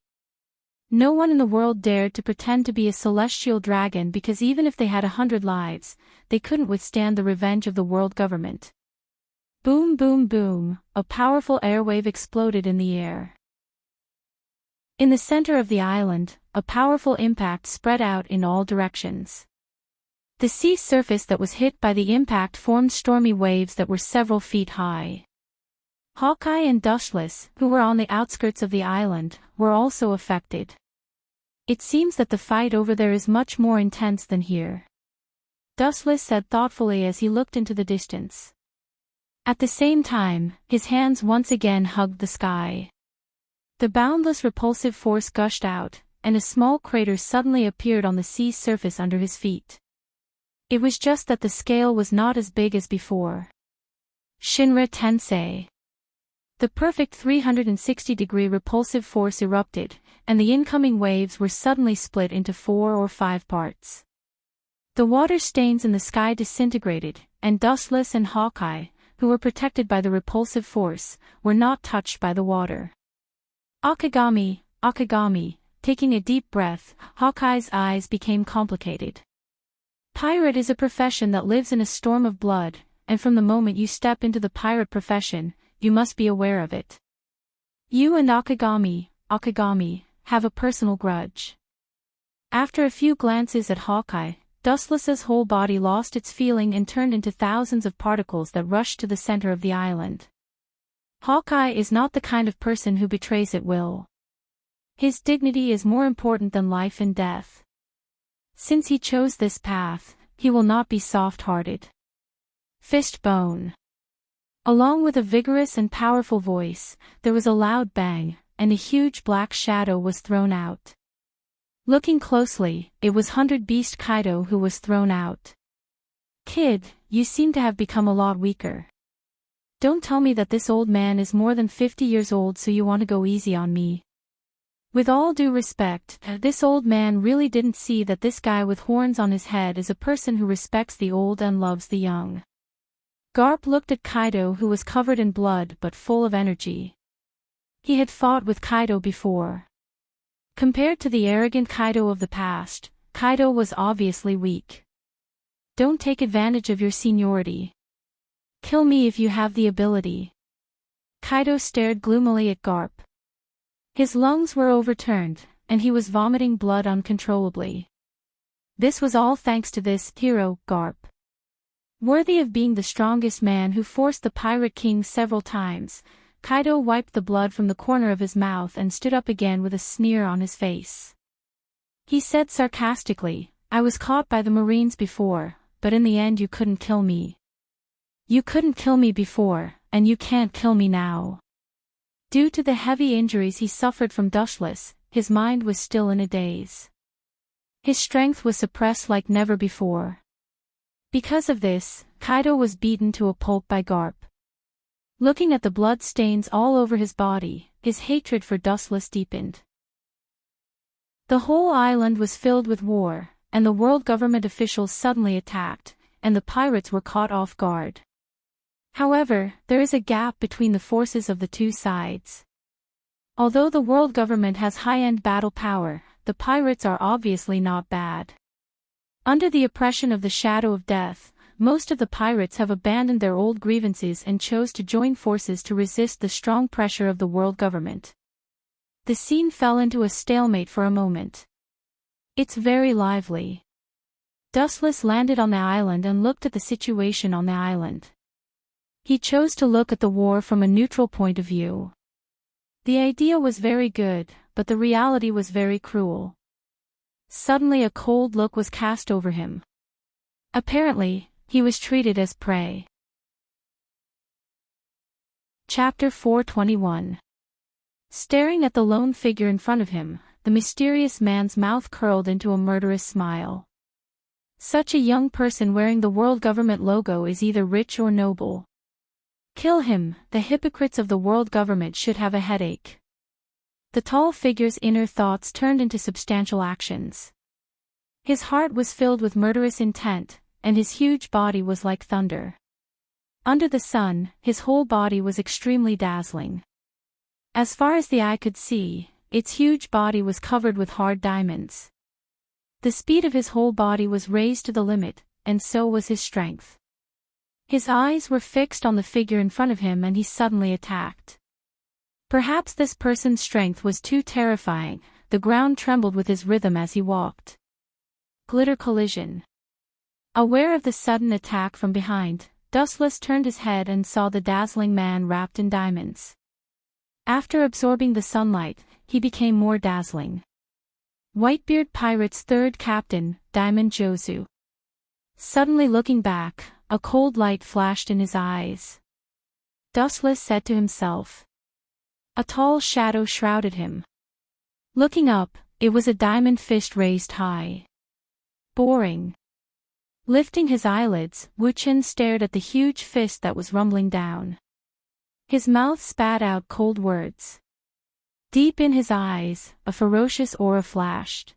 No one in the world dared to pretend to be a celestial dragon because even if they had 100 lives, they couldn't withstand the revenge of the world government. Boom boom boom, a powerful airwave exploded in the air. In the center of the island, a powerful impact spread out in all directions. The sea surface that was hit by the impact formed stormy waves that were several feet high. Hawkeye and Dustless, who were on the outskirts of the island, were also affected. It seems that the fight over there is much more intense than here, Dustless said thoughtfully as he looked into the distance. At the same time, his hands once again hugged the sky. The boundless repulsive force gushed out, and a small crater suddenly appeared on the sea's surface under his feet. It was just that the scale was not as big as before. Shinra Tensei. The perfect 360-degree repulsive force erupted, and the incoming waves were suddenly split into 4 or 5 parts. The water stains in the sky disintegrated, and Dustless and Hawkeye, who were protected by the repulsive force, were not touched by the water. Akagami, Akagami, taking a deep breath, Hawkeye's eyes became complicated. Pirate is a profession that lives in a storm of blood, and from the moment you step into the pirate profession, you must be aware of it. You and Akagami, Akagami, have a personal grudge. After a few glances at Hawkeye, Dustless's whole body lost its feeling and turned into thousands of particles that rushed to the center of the island. Hawkeye is not the kind of person who betrays at will. His dignity is more important than life and death. Since he chose this path, he will not be soft-hearted. Fistbone. Along with a vigorous and powerful voice, there was a loud bang, and a huge black shadow was thrown out. Looking closely, it was 100 Beast Kaido who was thrown out. Kid, you seem to have become a lot weaker. Don't tell me that this old man is more than 50 years old so you want to go easy on me. With all due respect, this old man really didn't see that this guy with horns on his head is a person who respects the old and loves the young. Garp looked at Kaido, who was covered in blood but full of energy. He had fought with Kaido before. Compared to the arrogant Kaido of the past, Kaido was obviously weak. Don't take advantage of your seniority. Kill me if you have the ability. Kaido stared gloomily at Garp. His lungs were overturned, and he was vomiting blood uncontrollably. This was all thanks to this hero, Garp. Worthy of being the strongest man who forced the Pirate King several times, Kaido wiped the blood from the corner of his mouth and stood up again with a sneer on his face. He said sarcastically, I was caught by the Marines before, but in the end you couldn't kill me. You couldn't kill me before, and you can't kill me now. Due to the heavy injuries he suffered from Dustless, his mind was still in a daze. His strength was suppressed like never before. Because of this, Kaido was beaten to a pulp by Garp. Looking at the blood stains all over his body, his hatred for Dustless deepened. The whole island was filled with war, and the world government officials suddenly attacked, and the pirates were caught off guard. However, there is a gap between the forces of the two sides. Although the world government has high-end battle power, the pirates are obviously not bad. Under the oppression of the shadow of death, most of the pirates have abandoned their old grievances and chose to join forces to resist the strong pressure of the world government. The scene fell into a stalemate for a moment. It's very lively. Dustless landed on the island and looked at the situation on the island. He chose to look at the war from a neutral point of view. The idea was very good, but the reality was very cruel. Suddenly a cold look was cast over him. Apparently, he was treated as prey. Chapter 421. Staring at the lone figure in front of him, the mysterious man's mouth curled into a murderous smile. Such a young person wearing the world government logo is either rich or noble. Kill him, the hypocrites of the world government should have a headache. The tall figure's inner thoughts turned into substantial actions. His heart was filled with murderous intent, and his huge body was like thunder. Under the sun, his whole body was extremely dazzling. As far as the eye could see, its huge body was covered with hard diamonds. The speed of his whole body was raised to the limit, and so was his strength. His eyes were fixed on the figure in front of him and he suddenly attacked. Perhaps this person's strength was too terrifying, the ground trembled with his rhythm as he walked. Glitter collision. Aware of the sudden attack from behind, Dustless turned his head and saw the dazzling man wrapped in diamonds. After absorbing the sunlight, he became more dazzling. Whitebeard Pirate's third captain, Diamond Jozu. Suddenly looking back, a cold light flashed in his eyes. Dustless said to himself. A tall shadow shrouded him. Looking up, it was a diamond fist raised high. Boring. Lifting his eyelids, Wu Chen stared at the huge fist that was rumbling down. His mouth spat out cold words. Deep in his eyes, a ferocious aura flashed.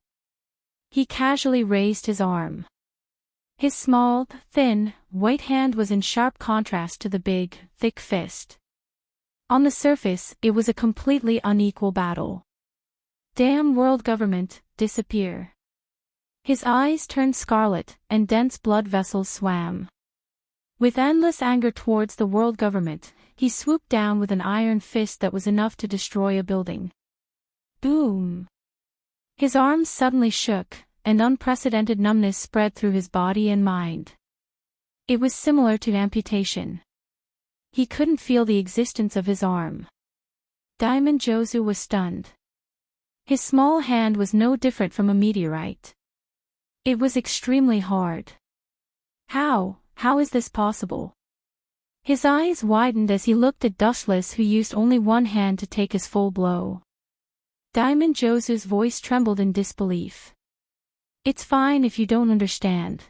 He casually raised his arm. His small, thin, white hand was in sharp contrast to the big, thick fist. On the surface, it was a completely unequal battle. Damn world government, disappear. His eyes turned scarlet, and dense blood vessels swam. With endless anger towards the world government, he swooped down with an iron fist that was enough to destroy a building. Boom! His arms suddenly shook, and unprecedented numbness spread through his body and mind. It was similar to amputation. He couldn't feel the existence of his arm. Diamond Jozu was stunned. His small hand was no different from a meteorite. It was extremely hard. How is this possible? His eyes widened as he looked at Dustless, who used only one hand to take his full blow. Diamond Jozu's voice trembled in disbelief. It's fine if you don't understand.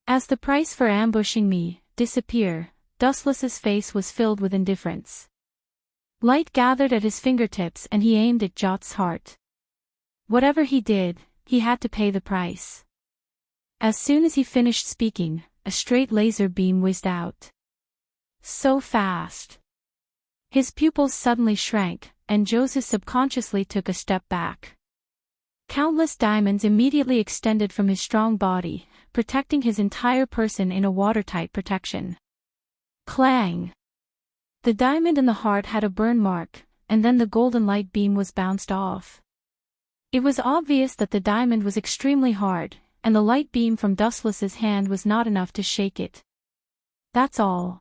As the price for ambushing me, disappear, Dustless's face was filled with indifference. Light gathered at his fingertips and he aimed at Jot's heart. Whatever he did, he had to pay the price. As soon as he finished speaking, a straight laser beam whizzed out. So fast. His pupils suddenly shrank, and Joseph subconsciously took a step back. Countless diamonds immediately extended from his strong body, protecting his entire person in a watertight protection. Clang! The diamond in the heart had a burn mark, and then the golden light beam was bounced off. It was obvious that the diamond was extremely hard, and the light beam from Dustless's hand was not enough to shake it. That's all.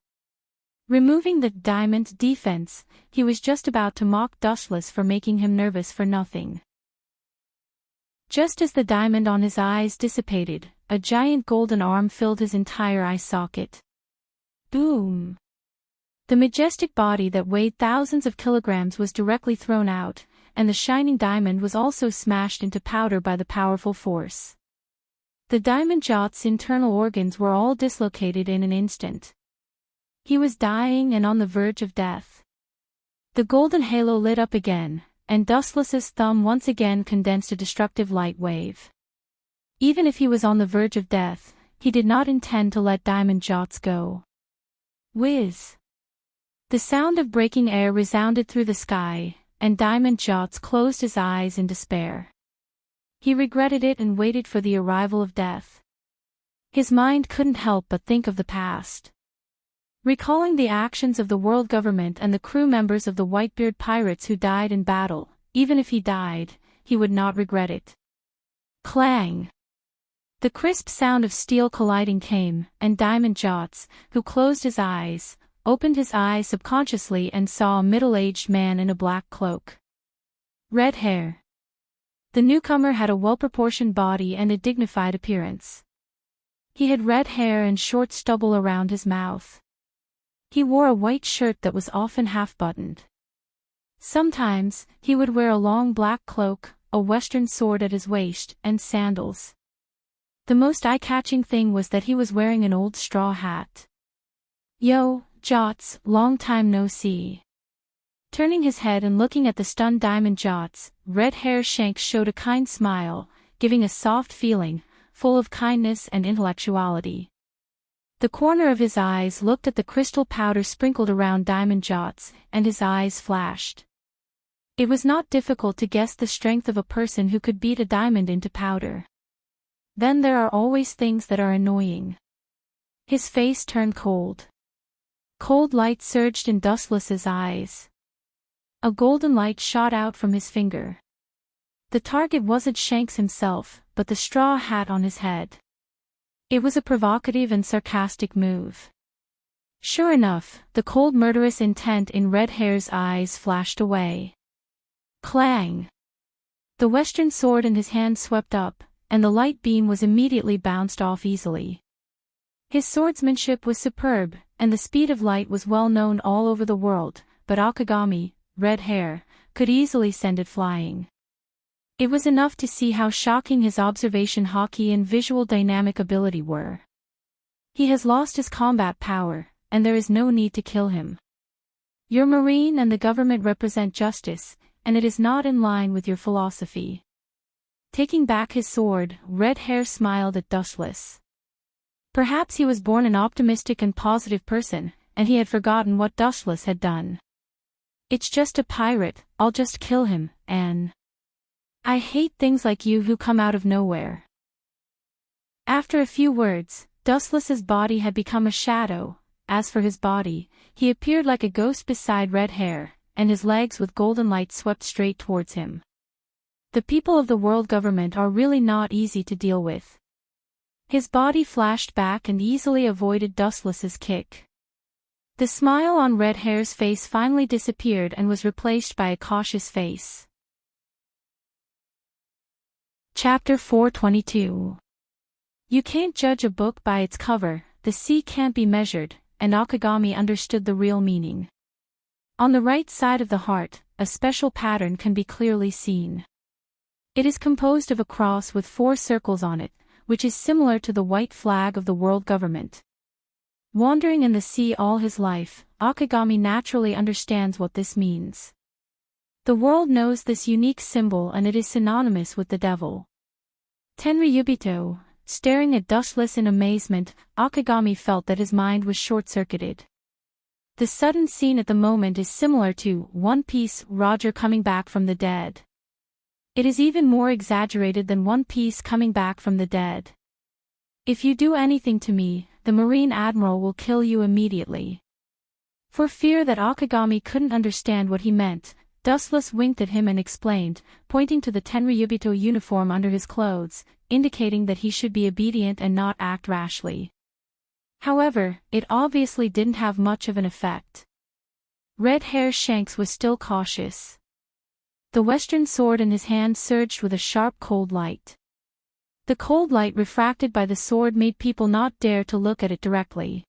Removing the diamond defense, he was just about to mock Dustless for making him nervous for nothing. Just as the diamond on his eyes dissipated, a giant golden arm filled his entire eye socket. Boom! The majestic body that weighed thousands of kilograms was directly thrown out, and the shining diamond was also smashed into powder by the powerful force. The diamond Jot's internal organs were all dislocated in an instant. He was dying and on the verge of death. The golden halo lit up again, and Dustless's thumb once again condensed a destructive light wave. Even if he was on the verge of death, he did not intend to let Diamond Jots go. Whiz! The sound of breaking air resounded through the sky, and Diamond Jots closed his eyes in despair. He regretted it and waited for the arrival of death. His mind couldn't help but think of the past. Recalling the actions of the world government and the crew members of the Whitebeard pirates who died in battle, even if he died, he would not regret it. Clang! The crisp sound of steel colliding came, and Diamond Jots, who closed his eyes, opened his eyes subconsciously and saw a middle-aged man in a black cloak. Red hair. The newcomer had a well-proportioned body and a dignified appearance. He had red hair and short stubble around his mouth. He wore a white shirt that was often half-buttoned. Sometimes, he would wear a long black cloak, a western sword at his waist, and sandals. The most eye-catching thing was that he was wearing an old straw hat. "Yo, Jots, long time no see." Turning his head and looking at the stunned Diamond Jots, Red Hair Shanks showed a kind smile, giving a soft feeling, full of kindness and intellectuality. The corner of his eyes looked at the crystal powder sprinkled around Diamond Jots, and his eyes flashed. It was not difficult to guess the strength of a person who could beat a diamond into powder. Then there are always things that are annoying. His face turned cold. Cold light surged in Dustless's eyes. A golden light shot out from his finger. The target wasn't Shanks himself, but the straw hat on his head. It was a provocative and sarcastic move. Sure enough, the cold murderous intent in Red Hair's eyes flashed away. Clang! The western sword in his hand swept up, and the light beam was immediately bounced off easily. His swordsmanship was superb, and the speed of light was well known all over the world, but Akagami, Red Hair, could easily send it flying. It was enough to see how shocking his observation hockey and visual dynamic ability were. He has lost his combat power, and there is no need to kill him. Your Marine and the government represent justice, and it is not in line with your philosophy. Taking back his sword, Red Hair smiled at Dustless. Perhaps he was born an optimistic and positive person, and he had forgotten what Dustless had done. "It's just a pirate, I'll just kill him, and I hate things like you who come out of nowhere." After a few words, Dustless's body had become a shadow. As for his body, he appeared like a ghost beside Red Hair, and his legs with golden light swept straight towards him. The people of the world government are really not easy to deal with. His body flashed back and easily avoided Dustless's kick. The smile on Red Hair's face finally disappeared and was replaced by a cautious face. Chapter 422. You can't judge a book by its cover, the sea can't be measured, and Akagami understood the real meaning. On the right side of the heart, a special pattern can be clearly seen. It is composed of a cross with 4 circles on it, which is similar to the white flag of the world government. Wandering in the sea all his life, Akagami naturally understands what this means. The world knows this unique symbol and it is synonymous with the devil. Tenryubito, staring at Dustless in amazement, Akagami felt that his mind was short-circuited. The sudden scene at the moment is similar to One Piece Roger coming back from the dead. It is even more exaggerated than One Piece coming back from the dead. "If you do anything to me, the Marine Admiral will kill you immediately." For fear that Akagami couldn't understand what he meant, Dustless winked at him and explained, pointing to the Tenryubito uniform under his clothes, indicating that he should be obedient and not act rashly. However, it obviously didn't have much of an effect. Red Hair Shanks was still cautious. The western sword in his hand surged with a sharp cold light. The cold light refracted by the sword made people not dare to look at it directly.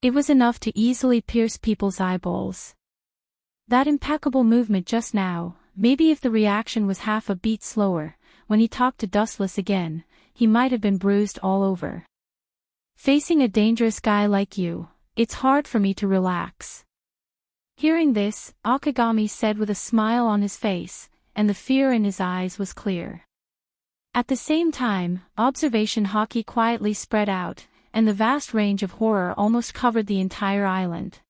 It was enough to easily pierce people's eyeballs. That impeccable movement just now, maybe if the reaction was half a beat slower, when he talked to Dustless again, he might have been bruised all over. "Facing a dangerous guy like you, it's hard for me to relax." Hearing this, Akagami said with a smile on his face, and the fear in his eyes was clear. At the same time, observation hockey quietly spread out, and the vast range of horror almost covered the entire island.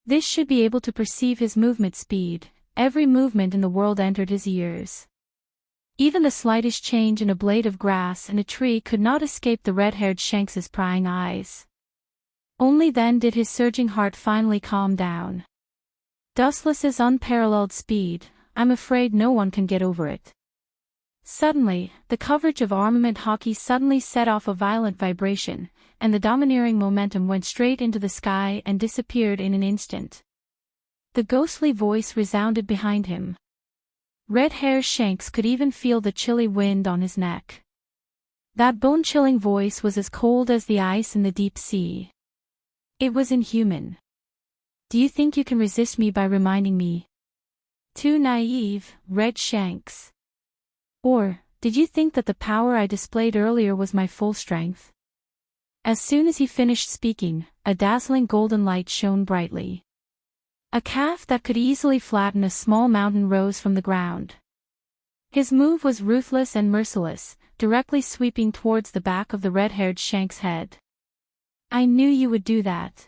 This should be able to perceive his movement speed. Every movement in the world entered his ears. Even the slightest change in a blade of grass in a tree could not escape the red-haired Shanks's prying eyes. Only then did his surging heart finally calm down. Dustless's unparalleled speed, I'm afraid no one can get over it. Suddenly, the coverage of armament hockey suddenly set off a violent vibration, and the domineering momentum went straight into the sky and disappeared in an instant. The ghostly voice resounded behind him. Red Hair Shanks could even feel the chilly wind on his neck. That bone-chilling voice was as cold as the ice in the deep sea. It was inhuman. "Do you think you can resist me by reminding me? Too naive, Red Shanks. Or, Did you think that the power I displayed earlier was my full strength? As soon as he finished speaking, a dazzling golden light shone brightly. A calf that could easily flatten a small mountain rose from the ground. His move was ruthless and merciless, directly sweeping towards the back of the red-haired Shank's head. I knew you would do that.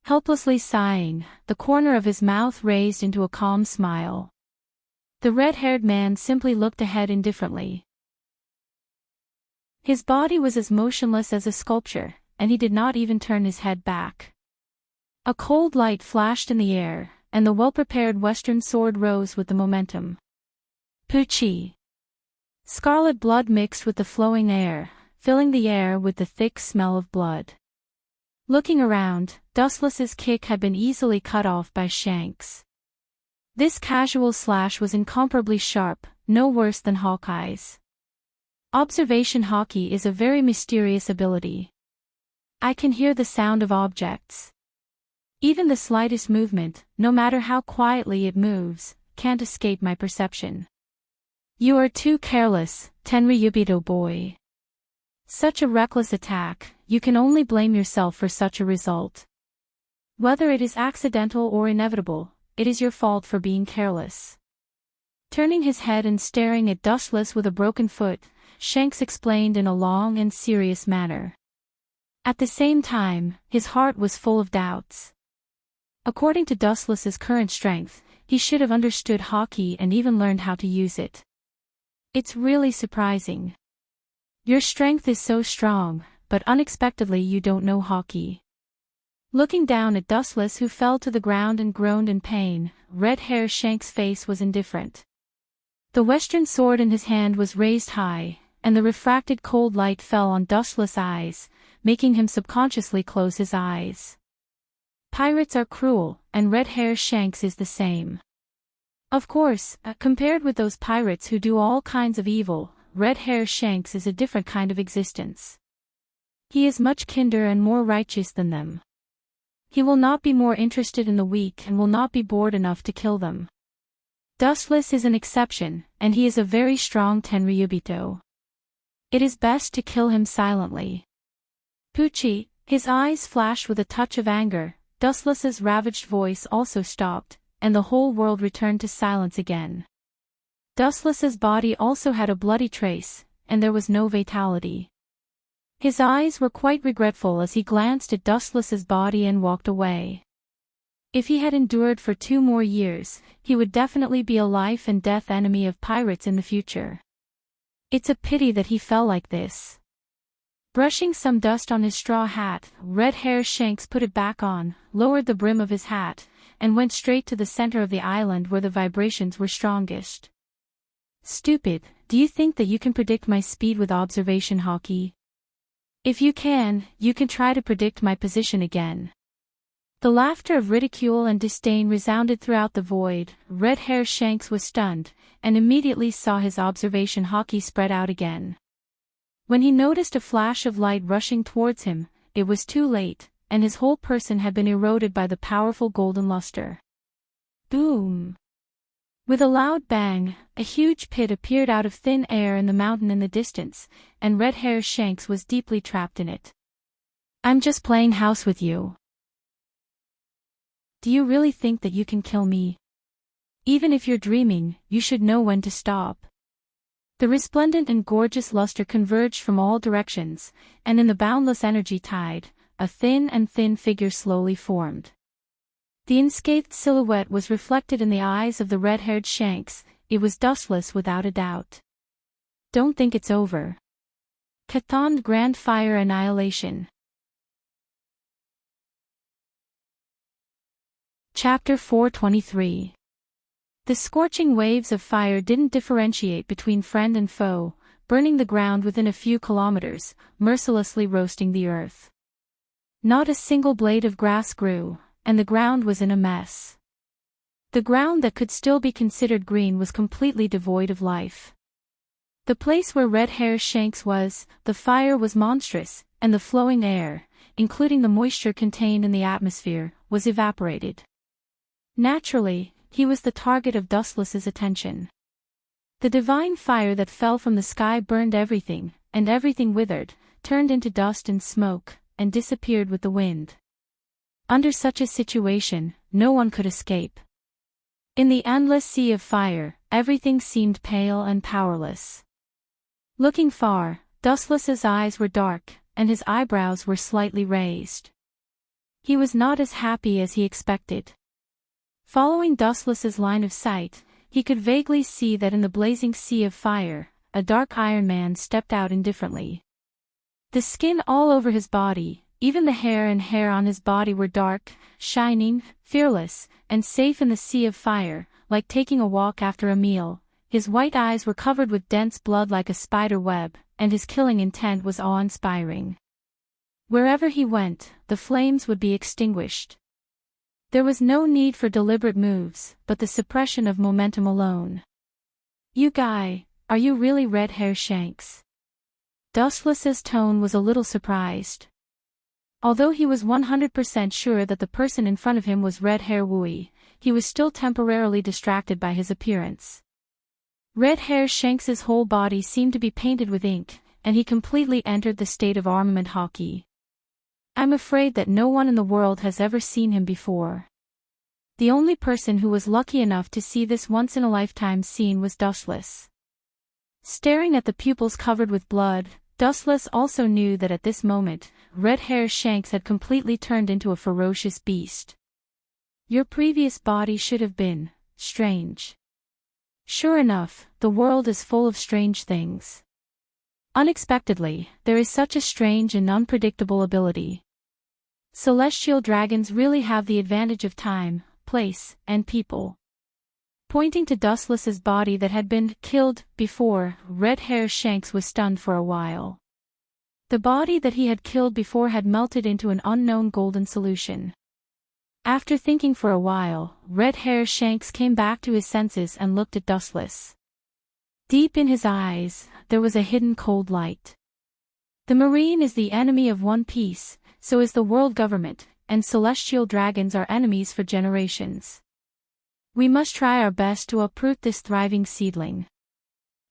Helplessly sighing, the corner of his mouth raised into a calm smile. The red-haired man simply looked ahead indifferently. His body was as motionless as a sculpture, and he did not even turn his head back. A cold light flashed in the air, and the well-prepared western sword rose with the momentum. Pucci. Scarlet blood mixed with the flowing air, filling the air with the thick smell of blood. Looking around, Dustless's kick had been easily cut off by Shank's. This casual slash was incomparably sharp, no worse than Hawkeye's. Observation hockey is a very mysterious ability. I can hear the sound of objects. Even the slightest movement, no matter how quietly it moves, can't escape my perception. You are too careless, Tenryubito boy. Such a reckless attack, you can only blame yourself for such a result. Whether it is accidental or inevitable, it is your fault for being careless. Turning his head and staring at Dustless with a broken foot, Shanks explained in a long and serious manner. At the same time, his heart was full of doubts. According to Dustless's current strength, he should have understood hockey and even learned how to use it. It's really surprising. Your strength is so strong, but unexpectedly you don't know hockey. Looking down at Dustless, who fell to the ground and groaned in pain, Red Hair Shank's face was indifferent. The western sword in his hand was raised high, and the refracted cold light fell on Dustless' eyes, making him subconsciously close his eyes. Pirates are cruel, and Red Hair Shanks is the same. Of course, compared with those pirates who do all kinds of evil, Red Hair Shanks is a different kind of existence. He is much kinder and more righteous than them. He will not be more interested in the weak and will not be bored enough to kill them. Dustless is an exception, and he is a very strong Tenryubito. It is best to kill him silently. Pucci, his eyes flashed with a touch of anger. Dustless's ravaged voice also stopped, and the whole world returned to silence again. Dustless's body also had a bloody trace, and there was no fatality. His eyes were quite regretful as he glanced at Dustless's body and walked away. If he had endured for 2 more years, he would definitely be a life and death enemy of pirates in the future. It's a pity that he fell like this. Brushing some dust on his straw hat, Red Hair Shanks put it back on, lowered the brim of his hat, and went straight to the center of the island where the vibrations were strongest. Stupid, do you think that you can predict my speed with observation hockey? If you can try to predict my position again. The laughter of ridicule and disdain resounded throughout the void. Red Hair Shanks was stunned, and immediately saw his observation hockey spread out again. When he noticed a flash of light rushing towards him, it was too late, and his whole person had been eroded by the powerful golden luster. Boom! With a loud bang, a huge pit appeared out of thin air in the mountain in the distance, and Red Hair Shanks was deeply trapped in it. I'm just playing house with you. Do you really think that you can kill me? Even if you're dreaming, you should know when to stop. The resplendent and gorgeous luster converged from all directions, and in the boundless energy tide, a thin figure slowly formed. The unscathed silhouette was reflected in the eyes of the red-haired Shanks. It was Dustless without a doubt. Don't think it's over. Cathon Grand Fire Annihilation. Chapter 423. The scorching waves of fire didn't differentiate between friend and foe, burning the ground within a few kilometers, mercilessly roasting the earth. Not a single blade of grass grew, and the ground was in a mess. The ground that could still be considered green was completely devoid of life. The place where Red Hair Shanks was, the fire was monstrous, and the flowing air, including the moisture contained in the atmosphere, was evaporated. Naturally, he was the target of Dustless's attention. The divine fire that fell from the sky burned everything, and everything withered, turned into dust and smoke, and disappeared with the wind. Under such a situation, no one could escape. In the endless sea of fire, everything seemed pale and powerless. Looking far, Dustless's eyes were dark, and his eyebrows were slightly raised. He was not as happy as he expected. Following Dustless's line of sight, he could vaguely see that in the blazing sea of fire, a dark Iron Man stepped out indifferently. The skin all over his body, even the hair on his body were dark, shining, fearless, and safe in the sea of fire, like taking a walk after a meal. His white eyes were covered with dense blood like a spider web, and his killing intent was awe-inspiring. Wherever he went, the flames would be extinguished. There was no need for deliberate moves, but the suppression of momentum alone. "You guy, are you really Red Hair Shanks?" Dustless's tone was a little surprised. Although he was 100% sure that the person in front of him was Red Hair Wooey, he was still temporarily distracted by his appearance. Red Hair Shanks's whole body seemed to be painted with ink, and he completely entered the state of armament hockey. "I'm afraid that no one in the world has ever seen him before." The only person who was lucky enough to see this once-in-a-lifetime scene was Dustless. Staring at the pupils covered with blood, Dustless also knew that at this moment, Red Hair Shanks had completely turned into a ferocious beast. "Your previous body should have been strange." Sure enough, the world is full of strange things. Unexpectedly, there is such a strange and unpredictable ability. Celestial dragons really have the advantage of time, place, and people. Pointing to Dustless's body that had been killed before, Red Hair Shanks was stunned for a while. The body that he had killed before had melted into an unknown golden solution. After thinking for a while, Red Hair Shanks came back to his senses and looked at Dustless. Deep in his eyes, there was a hidden cold light. The Marine is the enemy of One Piece, so is the world government, and celestial dragons are enemies for generations. We must try our best to uproot this thriving seedling.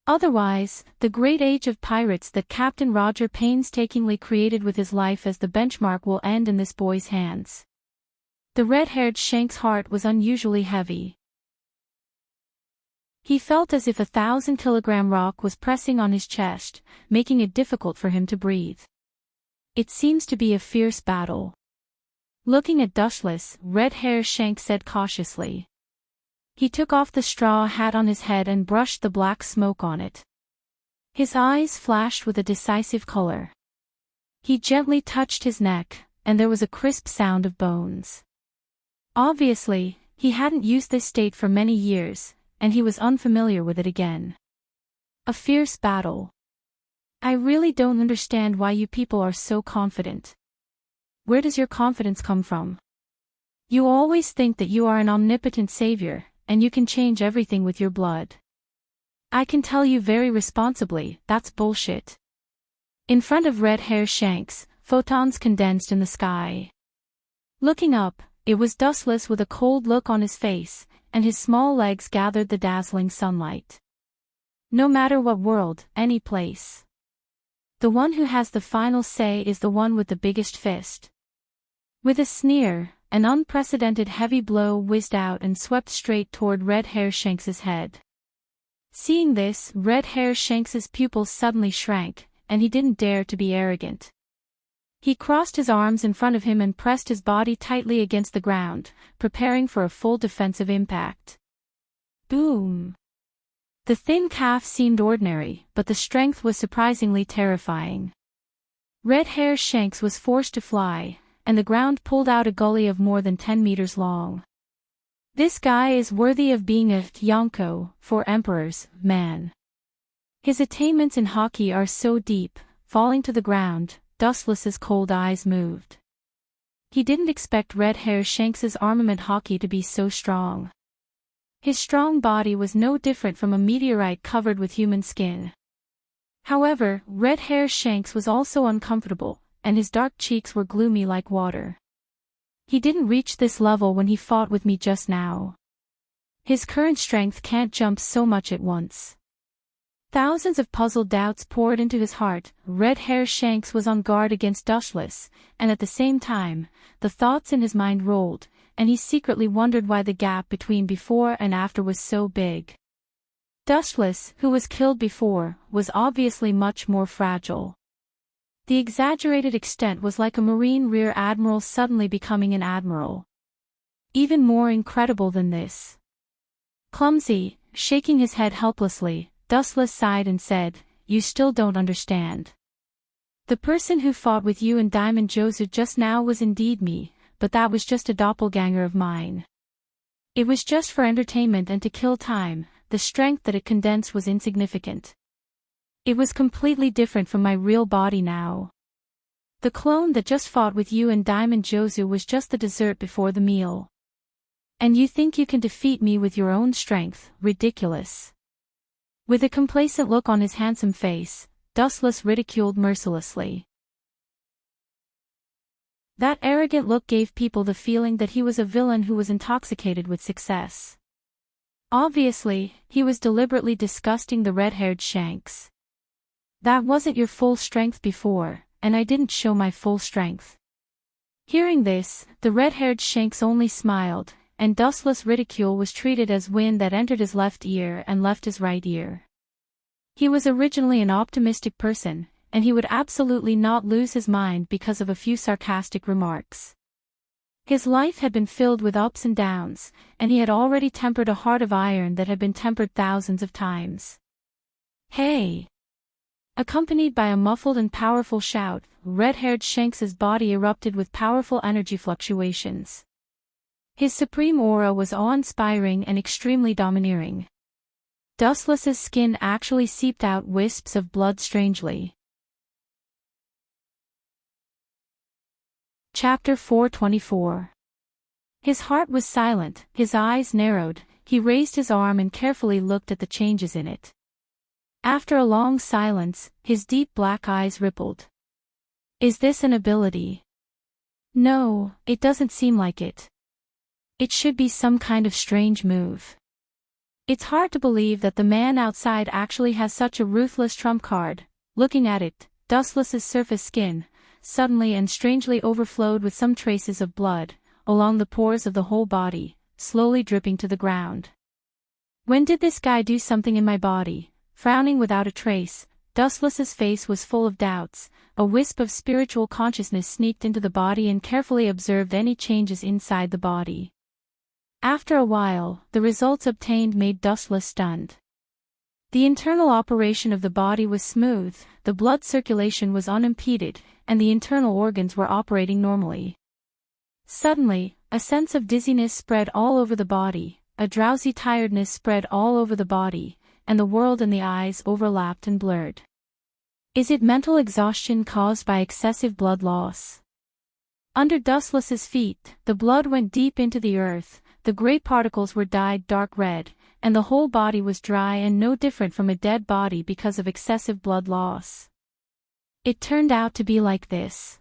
Otherwise, the great age of pirates that Captain Roger painstakingly created with his life as the benchmark will end in this boy's hands. The red-haired Shank's heart was unusually heavy. He felt as if a 1,000-kilogram rock was pressing on his chest, making it difficult for him to breathe. It seems to be a fierce battle. Looking at Dustless, Red Hair Shank said cautiously. He took off the straw hat on his head and brushed the black smoke on it. His eyes flashed with a decisive color. He gently touched his neck, and there was a crisp sound of bones. Obviously, he hadn't used this state for many years, and he was unfamiliar with it again. A fierce battle. I really don't understand why you people are so confident. Where does your confidence come from? You always think that you are an omnipotent savior, and you can change everything with your blood. I can tell you very responsibly, that's bullshit. In front of Red Hair Shanks, photons condensed in the sky. Looking up, it was Dustless with a cold look on his face, and his small legs gathered the dazzling sunlight. No matter what world, any place. The one who has the final say is the one with the biggest fist. With a sneer, an unprecedented heavy blow whizzed out and swept straight toward Red Hair Shanks's head. Seeing this, Red Hair Shanks's pupils suddenly shrank, and he didn't dare to be arrogant. He crossed his arms in front of him and pressed his body tightly against the ground, preparing for a full defensive impact. Boom! The thin calf seemed ordinary, but the strength was surprisingly terrifying. Red Hair Shanks was forced to fly, and the ground pulled out a gully of more than 10 meters long. This guy is worthy of being a Yonko, for emperors, man. His attainments in hockey are so deep. Falling to the ground, Dustless's cold eyes moved. He didn't expect Red Hair Shanks's armament hockey to be so strong. His strong body was no different from a meteorite covered with human skin. However, Red Hair Shanks was also uncomfortable, and his dark cheeks were gloomy like water. He didn't reach this level when he fought with me just now. His current strength can't jump so much at once. Thousands of puzzled doubts poured into his heart. Red Hair Shanks was on guard against Dustless, and at the same time, the thoughts in his mind rolled, and he secretly wondered why the gap between before and after was so big. Dustless, who was killed before, was obviously much more fragile. The exaggerated extent was like a Marine rear admiral suddenly becoming an admiral. Even more incredible than this. Clumsy, shaking his head helplessly, Dustless sighed and said, "You still don't understand. The person who fought with you and Diamond Josu just now was indeed me, but that was just a doppelganger of mine. It was just for entertainment and to kill time, the strength that it condensed was insignificant. It was completely different from my real body now. The clone that just fought with you and Diamond Josu was just the dessert before the meal. And you think you can defeat me with your own strength? Ridiculous." With a complacent look on his handsome face, Dustless ridiculed mercilessly. That arrogant look gave people the feeling that he was a villain who was intoxicated with success. Obviously, he was deliberately disgusting the red-haired Shanks. "That wasn't your full strength before, and I didn't show my full strength." Hearing this, the red-haired Shanks only smiled, and Dustless' ridicule was treated as wind that entered his left ear and left his right ear. He was originally an optimistic person, and he would absolutely not lose his mind because of a few sarcastic remarks. His life had been filled with ups and downs, and he had already tempered a heart of iron that had been tempered thousands of times. "Hey!" Accompanied by a muffled and powerful shout, red-haired Shanks's body erupted with powerful energy fluctuations. His supreme aura was awe-inspiring and extremely domineering. Dustless's skin actually seeped out wisps of blood strangely. Chapter 424. His heart was silent, his eyes narrowed, he raised his arm and carefully looked at the changes in it. After a long silence, his deep black eyes rippled. "Is this an ability?" "No, it doesn't seem like it. It should be some kind of strange move. It's hard to believe that the man outside actually has such a ruthless trump card." Looking at it, Dustless's surface skin, suddenly and strangely overflowed with some traces of blood, along the pores of the whole body, slowly dripping to the ground. "When did this guy do something in my body?" Frowning without a trace, Dustless's face was full of doubts. A wisp of spiritual consciousness sneaked into the body and carefully observed any changes inside the body. After a while, the results obtained made Dustless stunned. The internal operation of the body was smooth, the blood circulation was unimpeded, and the internal organs were operating normally. Suddenly, a sense of dizziness spread all over the body, a drowsy tiredness spread all over the body, and the world and the eyes overlapped and blurred. Is it mental exhaustion caused by excessive blood loss? Under Dustless's feet, the blood went deep into the earth, the gray particles were dyed dark red, and the whole body was dry and no different from a dead body because of excessive blood loss. It turned out to be like this.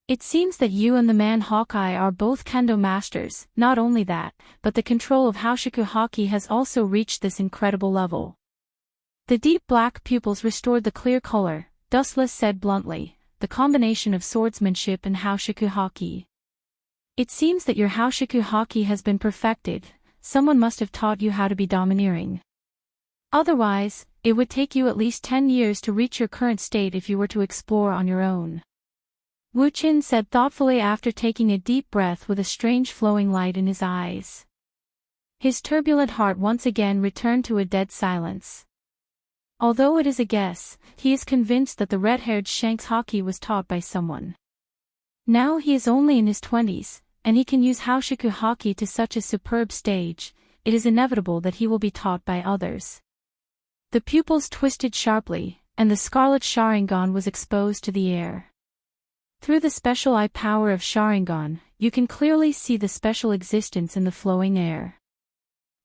"It seems that you and the man Hawkeye are both kendo masters. Not only that, but the control of Haoshiku Haki has also reached this incredible level." The deep black pupils restored the clear color. Dustless said bluntly, "The combination of swordsmanship and Haoshiku Haki. It seems that your Haoshiku Haki has been perfected. Someone must have taught you how to be domineering. Otherwise, it would take you at least 10 years to reach your current state if you were to explore on your own." Wu Qin said thoughtfully after taking a deep breath with a strange flowing light in his eyes. His turbulent heart once again returned to a dead silence. Although it is a guess, he is convinced that the red-haired Shanks Haki was taught by someone. Now he is only in his 20s, and he can use Haoshiku Haki to such a superb stage. It is inevitable that he will be taught by others. The pupils twisted sharply, and the scarlet Sharingan was exposed to the air. Through the special eye power of Sharingan, you can clearly see the special existence in the flowing air.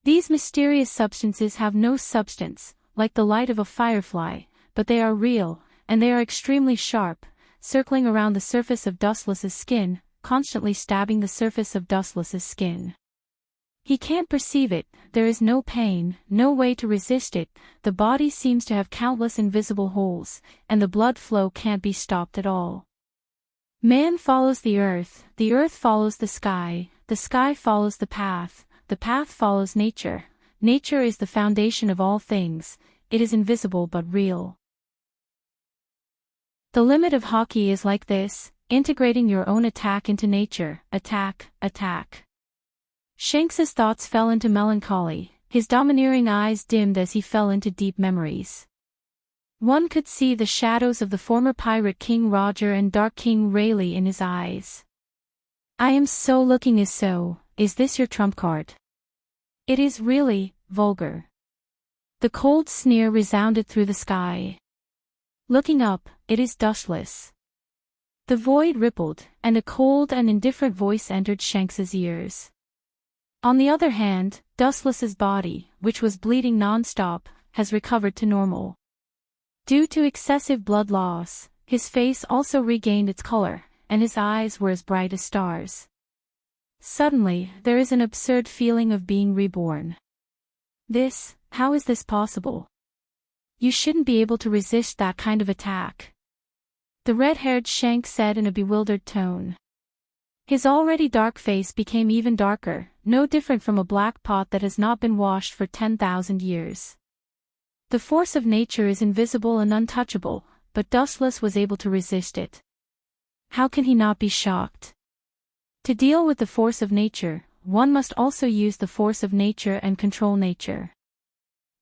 These mysterious substances have no substance, like the light of a firefly, but they are real, and they are extremely sharp, circling around the surface of Dustless's skin, constantly stabbing the surface of Dustless's skin. He can't perceive it, there is no pain, no way to resist it, the body seems to have countless invisible holes, and the blood flow can't be stopped at all. Man follows the earth follows the sky follows the path follows nature. Nature is the foundation of all things, it is invisible but real. The limit of hockey is like this, integrating your own attack into nature, attack. Shanks's thoughts fell into melancholy, his domineering eyes dimmed as he fell into deep memories. One could see the shadows of the former pirate King Roger and Dark King Rayleigh in his eyes. I am so looking is this your trump card? It is really, vulgar. The cold sneer resounded through the sky. Looking up, it is dustless. The void rippled, and a cold and indifferent voice entered Shanks's ears. On the other hand, Dustless's body, which was bleeding non-stop, has recovered to normal. Due to excessive blood loss, his face also regained its color, and his eyes were as bright as stars. Suddenly, there is an absurd feeling of being reborn. How is this possible? You shouldn't be able to resist that kind of attack. The red-haired Shanks said in a bewildered tone. His already dark face became even darker, no different from a black pot that has not been washed for 10,000 years. The force of nature is invisible and untouchable, but Dustless was able to resist it. How can he not be shocked? To deal with the force of nature, one must also use the force of nature and control nature.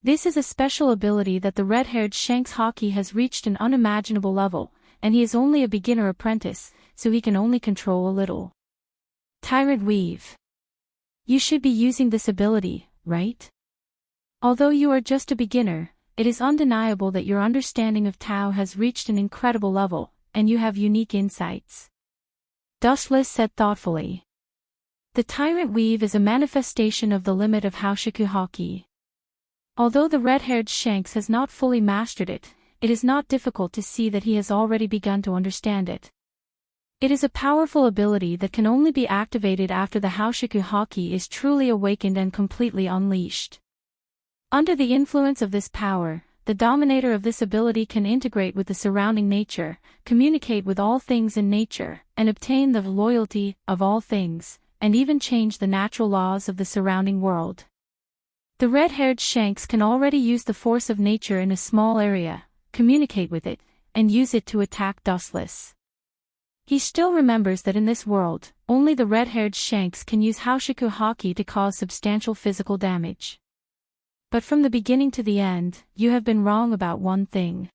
This is a special ability that the red-haired Shanks hockey has reached an unimaginable level, and he is only a beginner apprentice, so he can only control a little. Tyrant Weave. You should be using this ability, right? Although you are just a beginner, it is undeniable that your understanding of Tao has reached an incredible level, and you have unique insights. Dustless said thoughtfully. The Tyrant Weave is a manifestation of the limit of Haoshiku Hockey. Although the red-haired Shanks has not fully mastered it, it is not difficult to see that he has already begun to understand it. It is a powerful ability that can only be activated after the Haoshiku Hockey is truly awakened and completely unleashed. Under the influence of this power, the dominator of this ability can integrate with the surrounding nature, communicate with all things in nature, and obtain the loyalty of all things, and even change the natural laws of the surrounding world. The red-haired Shanks can already use the force of nature in a small area, communicate with it, and use it to attack Dustless. He still remembers that in this world, only the red-haired Shanks can use Haoshiku Hockey to cause substantial physical damage. But from the beginning to the end, you have been wrong about one thing.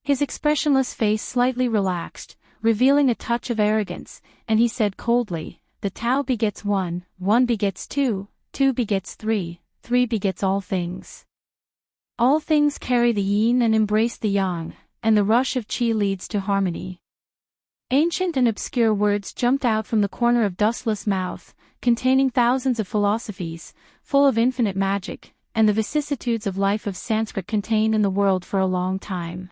His expressionless face slightly relaxed, revealing a touch of arrogance, and he said coldly, the Tao begets one, one begets two, two begets three, three begets all things. All things carry the yin and embrace the yang, and the rush of qi leads to harmony. Ancient and obscure words jumped out from the corner of Dustless' mouth, containing thousands of philosophies, full of infinite magic, and the vicissitudes of life of Sanskrit contained in the world for a long time.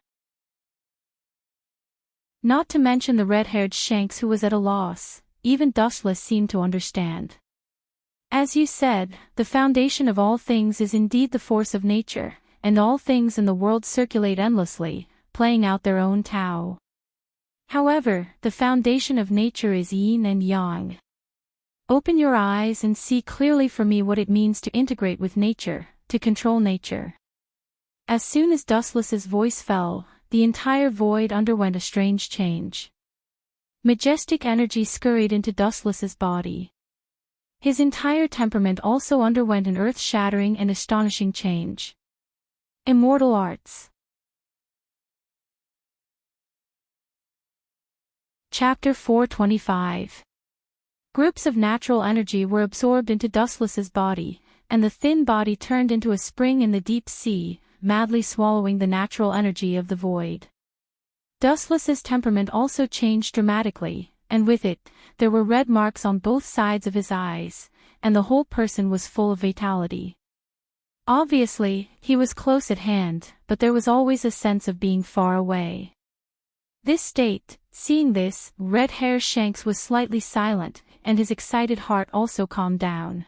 Not to mention the red-haired Shanks who was at a loss, even Dustless seemed to understand. As you said, the foundation of all things is indeed the force of nature, and all things in the world circulate endlessly, playing out their own Tao. However, the foundation of nature is yin and yang. Open your eyes and see clearly for me what it means to integrate with nature, to control nature. As soon as Dustless's voice fell, the entire void underwent a strange change. Majestic energy scurried into Dustless's body. His entire temperament also underwent an earth-shattering and astonishing change. Immortal Arts. Chapter 425. Groups of natural energy were absorbed into Dustless's body, and the thin body turned into a spring in the deep sea, madly swallowing the natural energy of the void. Dustless's temperament also changed dramatically, and with it, there were red marks on both sides of his eyes, and the whole person was full of vitality. Obviously, he was close at hand, but there was always a sense of being far away. Seeing this, red-haired Shanks was slightly silent, and his excited heart also calmed down.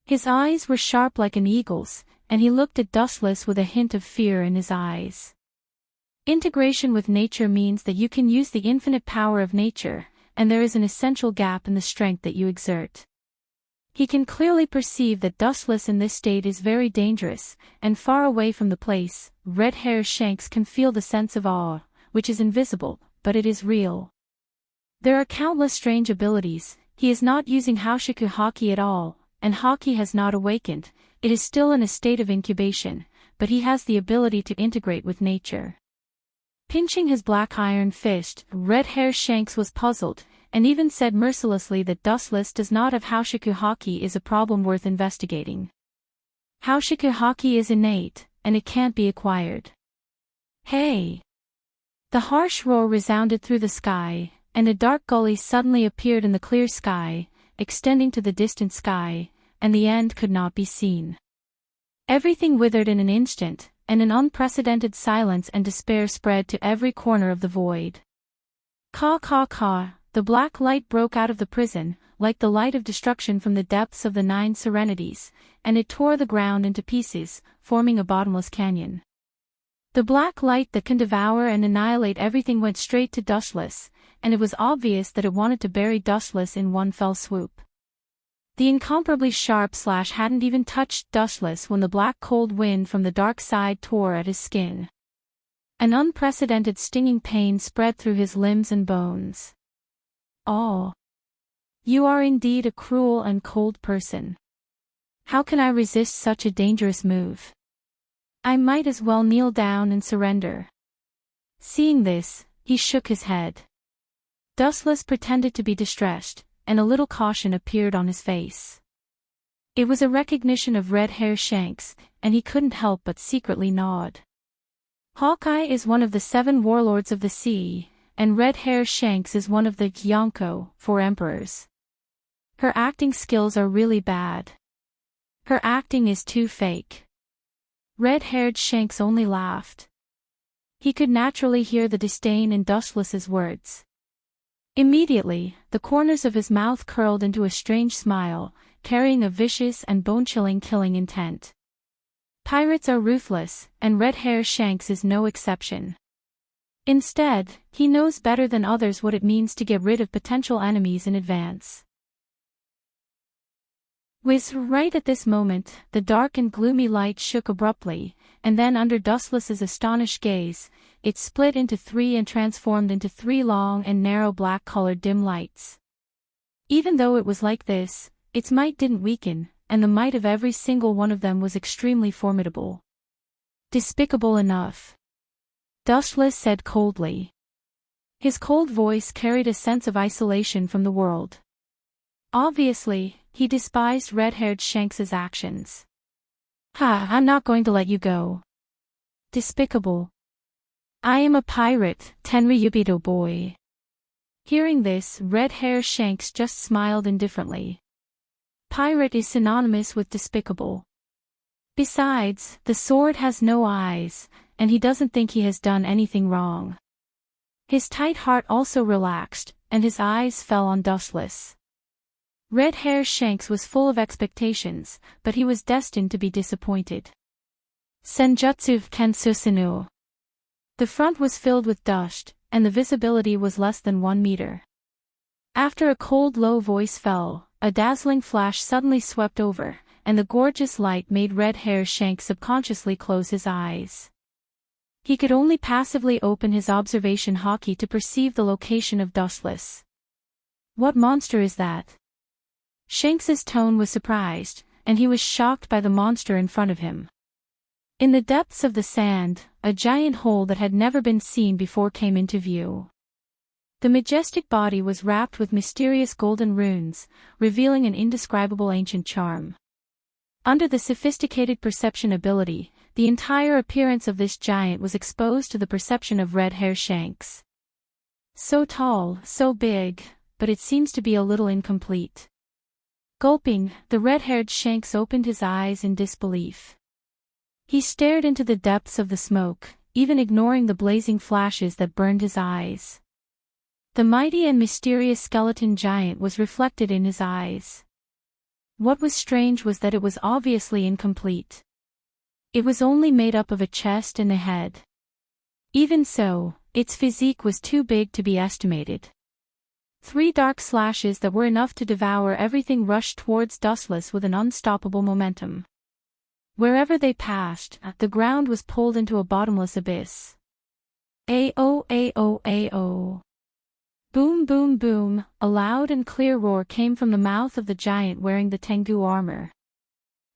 His eyes were sharp like an eagle's, and he looked at Dustless with a hint of fear in his eyes. Integration with nature means that you can use the infinite power of nature, and there is an essential gap in the strength that you exert. He can clearly perceive that Dustless in this state is very dangerous, and far away from the place, Red Hair Shanks can feel the sense of awe, which is invisible, but it is real. There are countless strange abilities. He is not using Haushiku Haki at all, and Haki has not awakened. It is still in a state of incubation, but he has the ability to integrate with nature. Pinching his black iron fist, Red Hair Shanks was puzzled, and even said mercilessly that Dustless does not have Haushiku Haki is a problem worth investigating. Haushiku Haki is innate, and it can't be acquired. Hey! The harsh roar resounded through the sky, and a dark gully suddenly appeared in the clear sky, extending to the distant sky, and the end could not be seen. Everything withered in an instant, and an unprecedented silence and despair spread to every corner of the void. Caw caw caw, the black light broke out of the prison, like the light of destruction from the depths of the 9 serenities, and it tore the ground into pieces, forming a bottomless canyon. The black light that can devour and annihilate everything went straight to Dustless, and it was obvious that it wanted to bury Dustless in one fell swoop. The incomparably sharp slash hadn't even touched Dustless when the black cold wind from the dark side tore at his skin. An unprecedented stinging pain spread through his limbs and bones. Oh! You are indeed a cruel and cold person. How can I resist such a dangerous move? I might as well kneel down and surrender. Seeing this, he shook his head. Dustless pretended to be distressed, and a little caution appeared on his face. It was a recognition of Red Hair Shanks, and he couldn't help but secretly nod. Hawkeye is one of the 7 warlords of the sea, and Red Hair Shanks is one of the Yonko, 4 emperors. Her acting skills are really bad. Her acting is too fake. Red-haired Shanks only laughed. He could naturally hear the disdain in Dustless's words. Immediately, the corners of his mouth curled into a strange smile, carrying a vicious and bone-chilling killing intent. Pirates are ruthless, and Red Hair Shanks is no exception. Instead, he knows better than others what it means to get rid of potential enemies in advance. Right at this moment, the dark and gloomy light shook abruptly, and then under Dustless's astonished gaze, it split into 3 and transformed into 3 long and narrow black-colored dim lights. Even though it was like this, its might didn't weaken, and the might of every single one of them was extremely formidable. Despicable enough. Dustless said coldly. His cold voice carried a sense of isolation from the world. Obviously, he despised Red-haired Shanks's actions. I'm not going to let you go. Despicable. I am a pirate, Tenryubido boy. Hearing this, Red Hair Shanks just smiled indifferently. Pirate is synonymous with despicable. Besides, the sword has no eyes, and he doesn't think he has done anything wrong. His tight heart also relaxed, and his eyes fell on Dustless. Red Hair Shanks was full of expectations, but he was destined to be disappointed. Senjutsu Kensusinu. The front was filled with dust, and the visibility was less than 1 meter. After a cold low voice fell, a dazzling flash suddenly swept over, and the gorgeous light made Red Hair Shanks subconsciously close his eyes. He could only passively open his observation haki to perceive the location of Dustless. What monster is that? Shanks's tone was surprised, and he was shocked by the monster in front of him. In the depths of the sand, a giant hole that had never been seen before came into view. The majestic body was wrapped with mysterious golden runes, revealing an indescribable ancient charm. Under the sophisticated perception ability, the entire appearance of this giant was exposed to the perception of Red Hair Shanks. So tall, so big, but it seems to be a little incomplete. Gulping, the red-haired Shanks opened his eyes in disbelief. He stared into the depths of the smoke, even ignoring the blazing flashes that burned his eyes. The mighty and mysterious skeleton giant was reflected in his eyes. What was strange was that it was obviously incomplete. It was only made up of a chest and a head. Even so, its physique was too big to be estimated. 3 dark slashes that were enough to devour everything rushed towards Dustless with an unstoppable momentum. Wherever they passed, the ground was pulled into a bottomless abyss. Ao ao ao. Boom boom boom, a loud and clear roar came from the mouth of the giant wearing the Tengu armor.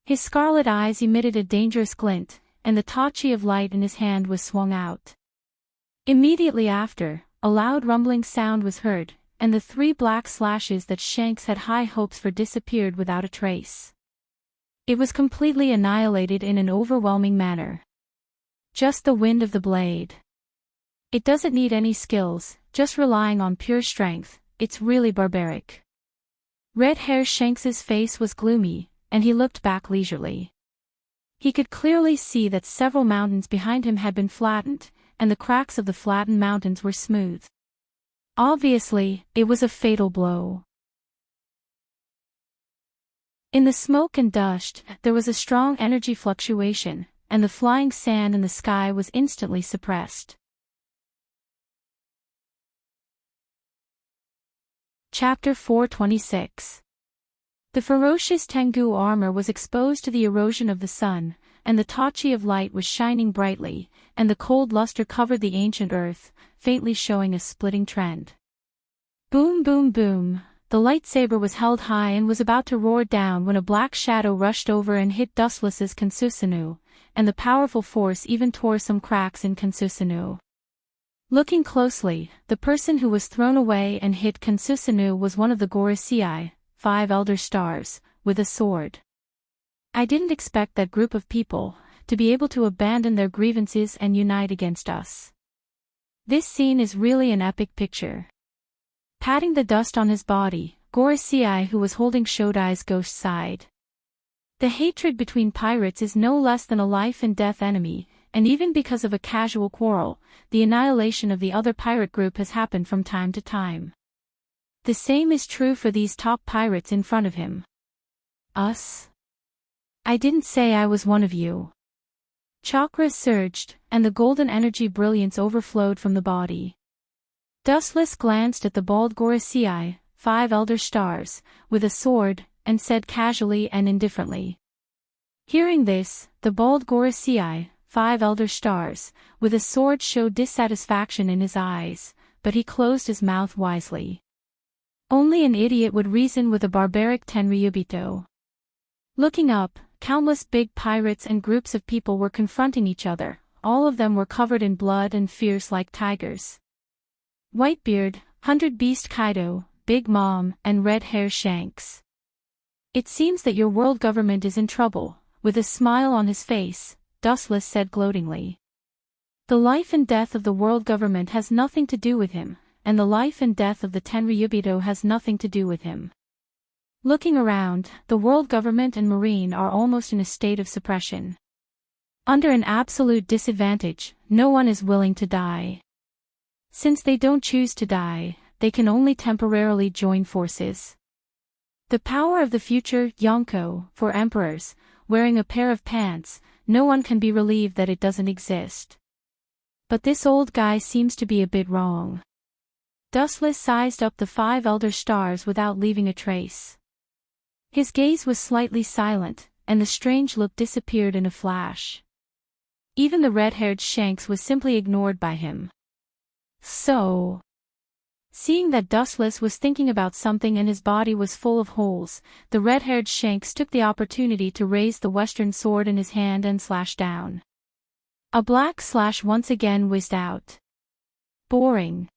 His scarlet eyes emitted a dangerous glint, and the tachi of light in his hand was swung out. Immediately after, a loud rumbling sound was heard, and the 3 black slashes that Shanks had high hopes for disappeared without a trace. It was completely annihilated in an overwhelming manner. Just the wind of the blade. It doesn't need any skills, just relying on pure strength. It's really barbaric. Red Hair Shanks's face was gloomy, and he looked back leisurely. He could clearly see that several mountains behind him had been flattened, and the cracks of the flattened mountains were smooth. Obviously, it was a fatal blow. In the smoke and dust, there was a strong energy fluctuation, and the flying sand in the sky was instantly suppressed. Chapter 426. The ferocious Tengu armor was exposed to the erosion of the sun, and the tachi of light was shining brightly, and the cold luster covered the ancient earth, faintly showing a splitting trend. Boom boom boom, the lightsaber was held high and was about to roar down when a black shadow rushed over and hit Dustless's Kansusanu, and the powerful force even tore some cracks in Kansusanu. Looking closely, the person who was thrown away and hit Kansusanu was one of the Gorosei, 5 elder stars, with a sword. I didn't expect that group of people to be able to abandon their grievances and unite against us. This scene is really an epic picture. Patting the dust on his body, Gorosei, who was holding Shodai's ghost, sighed. The hatred between pirates is no less than a life-and-death enemy, and even because of a casual quarrel, the annihilation of the other pirate group has happened from time to time. The same is true for these top pirates in front of him. Us? I didn't say I was one of you. Chakra surged, and the golden energy brilliance overflowed from the body. Dustless glanced at the bald Gorosei, 5 elder stars, with a sword, and said casually and indifferently. Hearing this, the bald Gorosei, 5 elder stars, with a sword showed dissatisfaction in his eyes, but he closed his mouth wisely. Only an idiot would reason with a barbaric Tenryubito. Looking up, countless big pirates and groups of people were confronting each other. All of them were covered in blood and fierce like tigers. Whitebeard, 100 Beast Kaido, Big Mom, and Red Hair Shanks. It seems that your world government is in trouble, with a smile on his face, Dustless said gloatingly. The life and death of the world government has nothing to do with him, and the life and death of the Tenryubito has nothing to do with him. Looking around, the world government and marine are almost in a state of suppression. Under an absolute disadvantage, no one is willing to die. Since they don't choose to die, they can only temporarily join forces. The power of the future, Yonko, for emperors, wearing a pair of pants, no one can be relieved that it doesn't exist. But this old guy seems to be a bit wrong. Dustless sized up the 5 elder stars without leaving a trace. His gaze was slightly silent, and the strange look disappeared in a flash. Even the red-haired Shanks was simply ignored by him. So, seeing that Dustless was thinking about something and his body was full of holes, the red-haired Shanks took the opportunity to raise the western sword in his hand and slash down. A black slash once again whizzed out. Boring.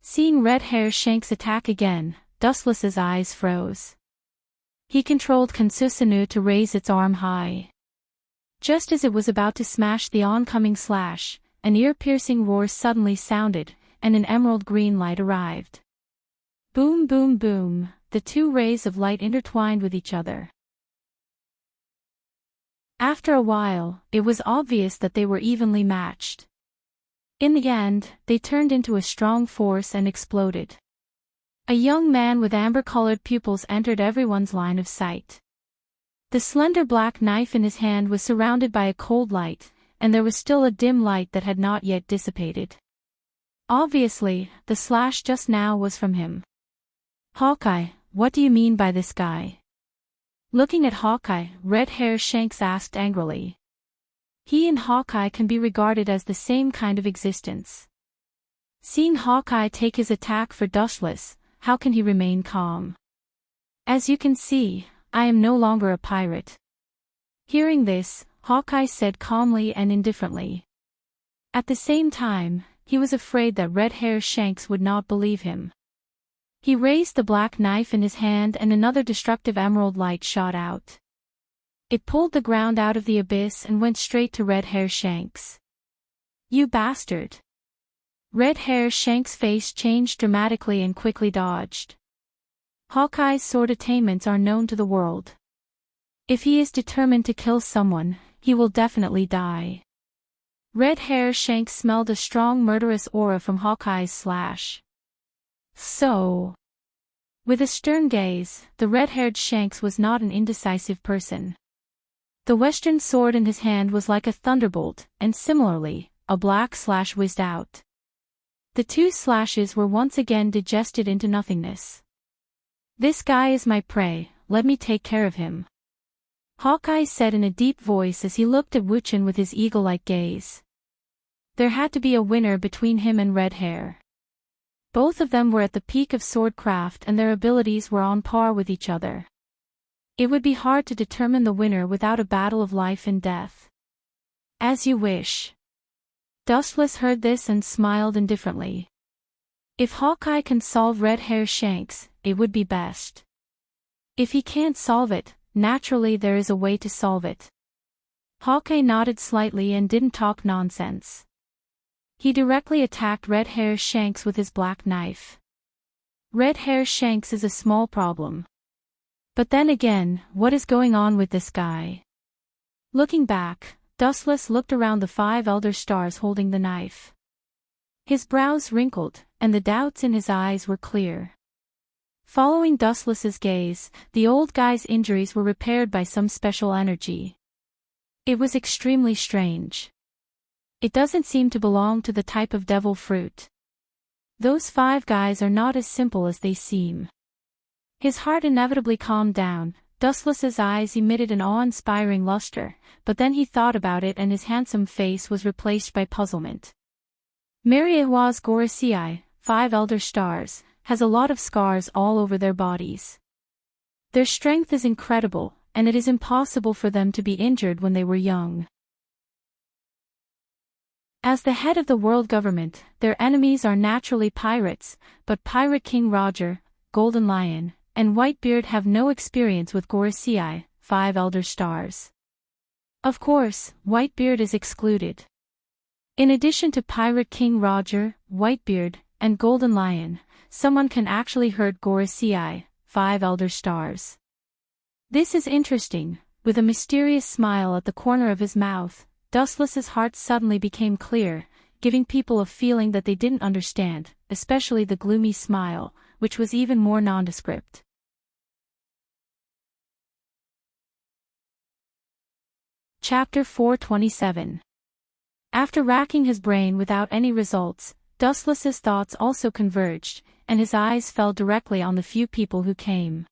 Seeing Red Hair Shanks attack again, Dustless's eyes froze. He controlled Kansusanu to raise its arm high. Just as it was about to smash the oncoming slash, an ear-piercing roar suddenly sounded, and an emerald green light arrived. Boom boom boom, the 2 rays of light intertwined with each other. After a while, it was obvious that they were evenly matched. In the end, they turned into a strong force and exploded. A young man with amber-colored pupils entered everyone's line of sight. The slender black knife in his hand was surrounded by a cold light, and there was still a dim light that had not yet dissipated. Obviously, the slash just now was from him. "Hawkeye, what do you mean by this guy?" Looking at Hawkeye, Red Hair Shanks asked angrily. He and Hawkeye can be regarded as the same kind of existence. Seeing Hawkeye take his attack for dustless, how can he remain calm? "As you can see, I am no longer a pirate." Hearing this, Hawkeye said calmly and indifferently. At the same time, he was afraid that Red Hair Shanks would not believe him. He raised the black knife in his hand and another destructive emerald light shot out. It pulled the ground out of the abyss and went straight to Red Hair Shanks. "You bastard!" Red Hair Shanks' face changed dramatically and quickly dodged. Hawkeye's sword attainments are known to the world. If he is determined to kill someone, he will definitely die. Red Hair Shanks smelled a strong murderous aura from Hawkeye's slash. So, with a stern gaze, the red-haired Shanks was not an indecisive person. The western sword in his hand was like a thunderbolt, and similarly, a black slash whizzed out. The two slashes were once again digested into nothingness. "This guy is my prey, let me take care of him," Hawkeye said in a deep voice as he looked at Wuchen with his eagle-like gaze. There had to be a winner between him and Red Hair. Both of them were at the peak of swordcraft and their abilities were on par with each other. It would be hard to determine the winner without a battle of life and death. "As you wish." Dustless heard this and smiled indifferently. If Hawkeye can solve Red Hair Shanks, it would be best. If he can't solve it, naturally there is a way to solve it. Hawkeye nodded slightly and didn't talk nonsense. He directly attacked Red Hair Shanks with his black knife. Red Hair Shanks is a small problem. But then again, what is going on with this guy? Looking back, Dustless looked around the 5 elder stars holding the knife. His brows wrinkled, and the doubts in his eyes were clear. Following Dustless's gaze, the old guy's injuries were repaired by some special energy. It was extremely strange. It doesn't seem to belong to the type of devil fruit. Those 5 guys are not as simple as they seem. His heart inevitably calmed down. Dustless's eyes emitted an awe-inspiring luster, but then he thought about it and his handsome face was replaced by puzzlement. Meriahwa's Gorosei, 5 elder stars, has a lot of scars all over their bodies. Their strength is incredible, and it is impossible for them to be injured when they were young. As the head of the world government, their enemies are naturally pirates, but Pirate King Roger, Golden Lion, and Whitebeard have no experience with Gorosei, 5 elder stars. Of course, Whitebeard is excluded. In addition to Pirate King Roger, Whitebeard, and Golden Lion, someone can actually hurt Gorosei, 5 elder stars. This is interesting. With a mysterious smile at the corner of his mouth, Dustless's heart suddenly became clear, giving people a feeling that they didn't understand, especially the gloomy smile, which was even more nondescript. Chapter 427. After racking his brain without any results, Dustless's thoughts also converged, and his eyes fell directly on the few people who came.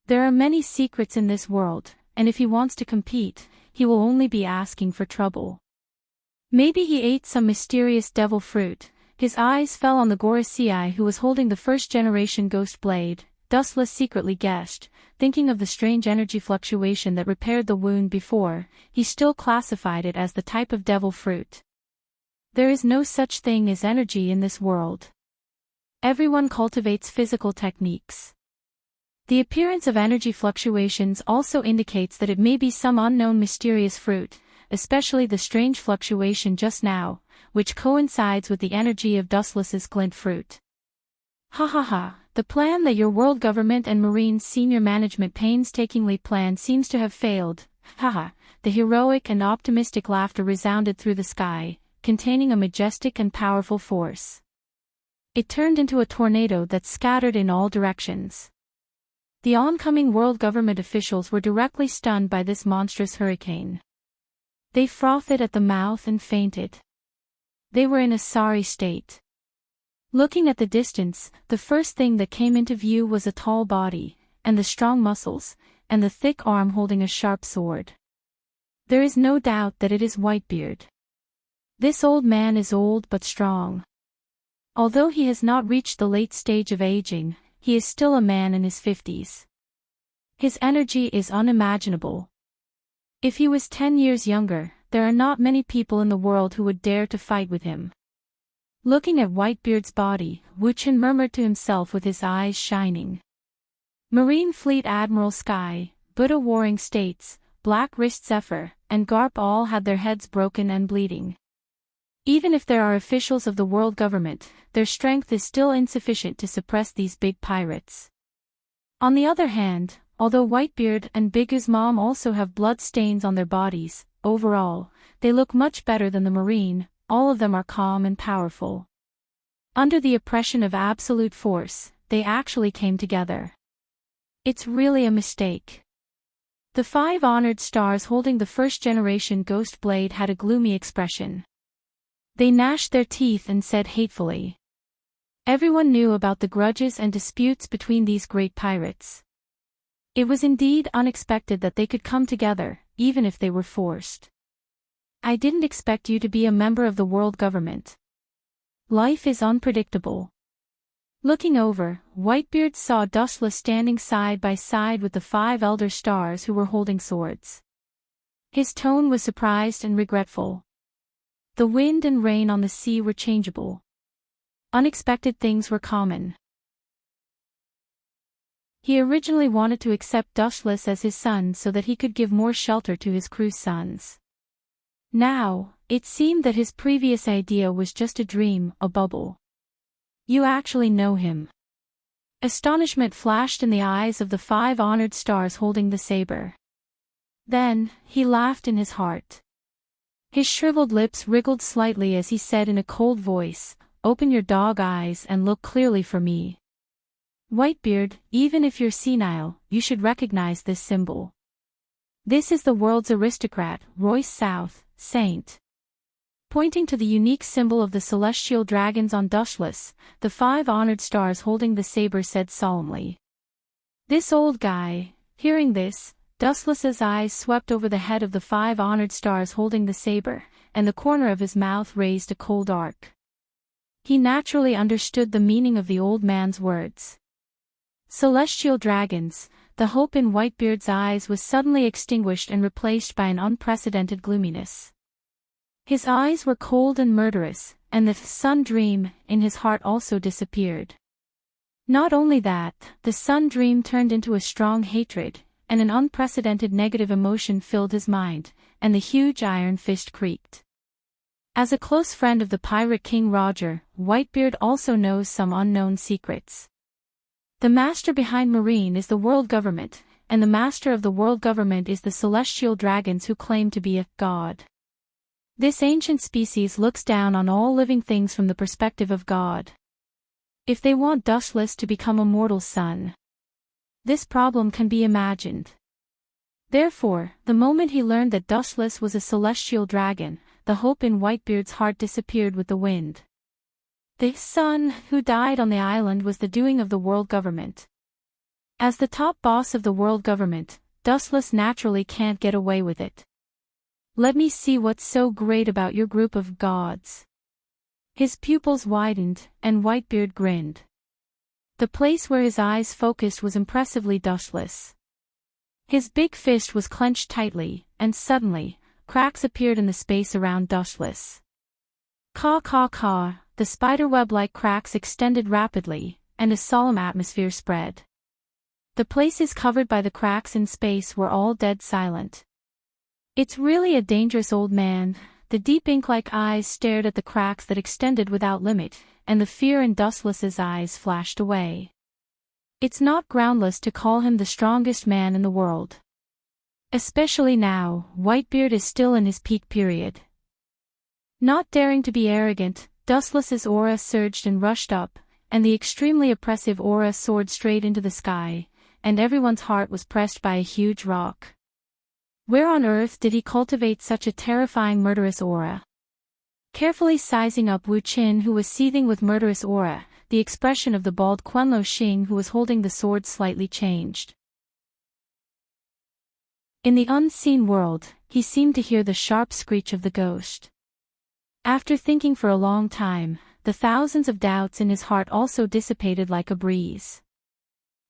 There are many secrets in this world, and if he wants to compete, he will only be asking for trouble. Maybe he ate some mysterious devil fruit. His eyes fell on the Gorosei who was holding the first-generation ghost blade. Dustless secretly guessed, thinking of the strange energy fluctuation that repaired the wound before, he still classified it as the type of devil fruit. There is no such thing as energy in this world. Everyone cultivates physical techniques. The appearance of energy fluctuations also indicates that it may be some unknown mysterious fruit, especially the strange fluctuation just now, which coincides with the energy of Dustless's glint fruit. Ha ha ha, the plan that your world government and Marine's senior management painstakingly planned seems to have failed. Haha, the heroic and optimistic laughter resounded through the sky, containing a majestic and powerful force. It turned into a tornado that scattered in all directions. The oncoming world government officials were directly stunned by this monstrous hurricane. They frothed at the mouth and fainted. They were in a sorry state. Looking at the distance, the first thing that came into view was a tall body, and the strong muscles, and the thick arm holding a sharp sword. There is no doubt that it is Whitebeard. This old man is old but strong. Although he has not reached the late stage of aging, he is still a man in his 50s. His energy is unimaginable. If he was 10 years younger, there are not many people in the world who would dare to fight with him. Looking at Whitebeard's body, Wuchen murmured to himself with his eyes shining. Marine Fleet Admiral Sky, Buddha Warring States, Black Wrist Zephyr, and Garp all had their heads broken and bleeding. Even if there are officials of the world government, their strength is still insufficient to suppress these big pirates. On the other hand, although Whitebeard and Bigu's mom also have blood stains on their bodies, overall, they look much better than the Marine. All of them are calm and powerful. Under the oppression of absolute force, they actually came together. It's really a mistake. The 5 honored stars holding the first-generation ghost blade had a gloomy expression. They gnashed their teeth and said hatefully. Everyone knew about the grudges and disputes between these great pirates. It was indeed unexpected that they could come together, even if they were forced. I didn't expect you to be a member of the world government. Life is unpredictable. Looking over, Whitebeard saw Dustless standing side by side with the 5 elder stars who were holding swords. His tone was surprised and regretful. The wind and rain on the sea were changeable. Unexpected things were common. He originally wanted to accept Dustless as his son so that he could give more shelter to his crew's sons. Now, it seemed that his previous idea was just a dream, a bubble. You actually know him. Astonishment flashed in the eyes of the 5 honored stars holding the saber. Then, he laughed in his heart. His shriveled lips wriggled slightly as he said in a cold voice, "Open your dog eyes and look clearly for me. Whitebeard, even if you're senile, you should recognize this symbol. This is the world's aristocrat, Royce South, Saint." Pointing to the unique symbol of the celestial dragons on Dustless, the 5 honored stars holding the saber said solemnly. This old guy, hearing this, Dustless's eyes swept over the head of the 5 honored stars holding the saber, and the corner of his mouth raised a cold arc. He naturally understood the meaning of the old man's words. Celestial dragons, the hope in Whitebeard's eyes was suddenly extinguished and replaced by an unprecedented gloominess. His eyes were cold and murderous, and the sun dream in his heart also disappeared. Not only that, the sun dream turned into a strong hatred, and an unprecedented negative emotion filled his mind, and the huge iron fist creaked. As a close friend of the pirate king Roger, Whitebeard also knows some unknown secrets. The master behind Marine is the world government, and the master of the world government is the celestial dragons who claim to be a god. This ancient species looks down on all living things from the perspective of God. If they want Dustless to become a mortal son, this problem can be imagined. Therefore, the moment he learned that Dustless was a celestial dragon, the hope in Whitebeard's heart disappeared with the wind. The son who died on the island was the doing of the world government. As the top boss of the world government, Dustless naturally can't get away with it. Let me see what's so great about your group of gods. His pupils widened, and Whitebeard grinned. The place where his eyes focused was impressively Dustless. His big fist was clenched tightly, and suddenly, cracks appeared in the space around Dustless. Caw caw caw, the spiderweb-like cracks extended rapidly, and a solemn atmosphere spread. The places covered by the cracks in space were all dead silent. It's really a dangerous old man. The deep ink-like eyes stared at the cracks that extended without limit, and the fear in Dustless's eyes flashed away. It's not groundless to call him the strongest man in the world. Especially now, Whitebeard is still in his peak period. Not daring to be arrogant, Dustless's aura surged and rushed up, and the extremely oppressive aura soared straight into the sky, and everyone's heart was pressed by a huge rock. Where on earth did he cultivate such a terrifying murderous aura? Carefully sizing up Wu Qin, who was seething with murderous aura, the expression of the bald Quenlo Xing, who was holding the sword, slightly changed. In the unseen world, he seemed to hear the sharp screech of the ghost. After thinking for a long time, the thousands of doubts in his heart also dissipated like a breeze.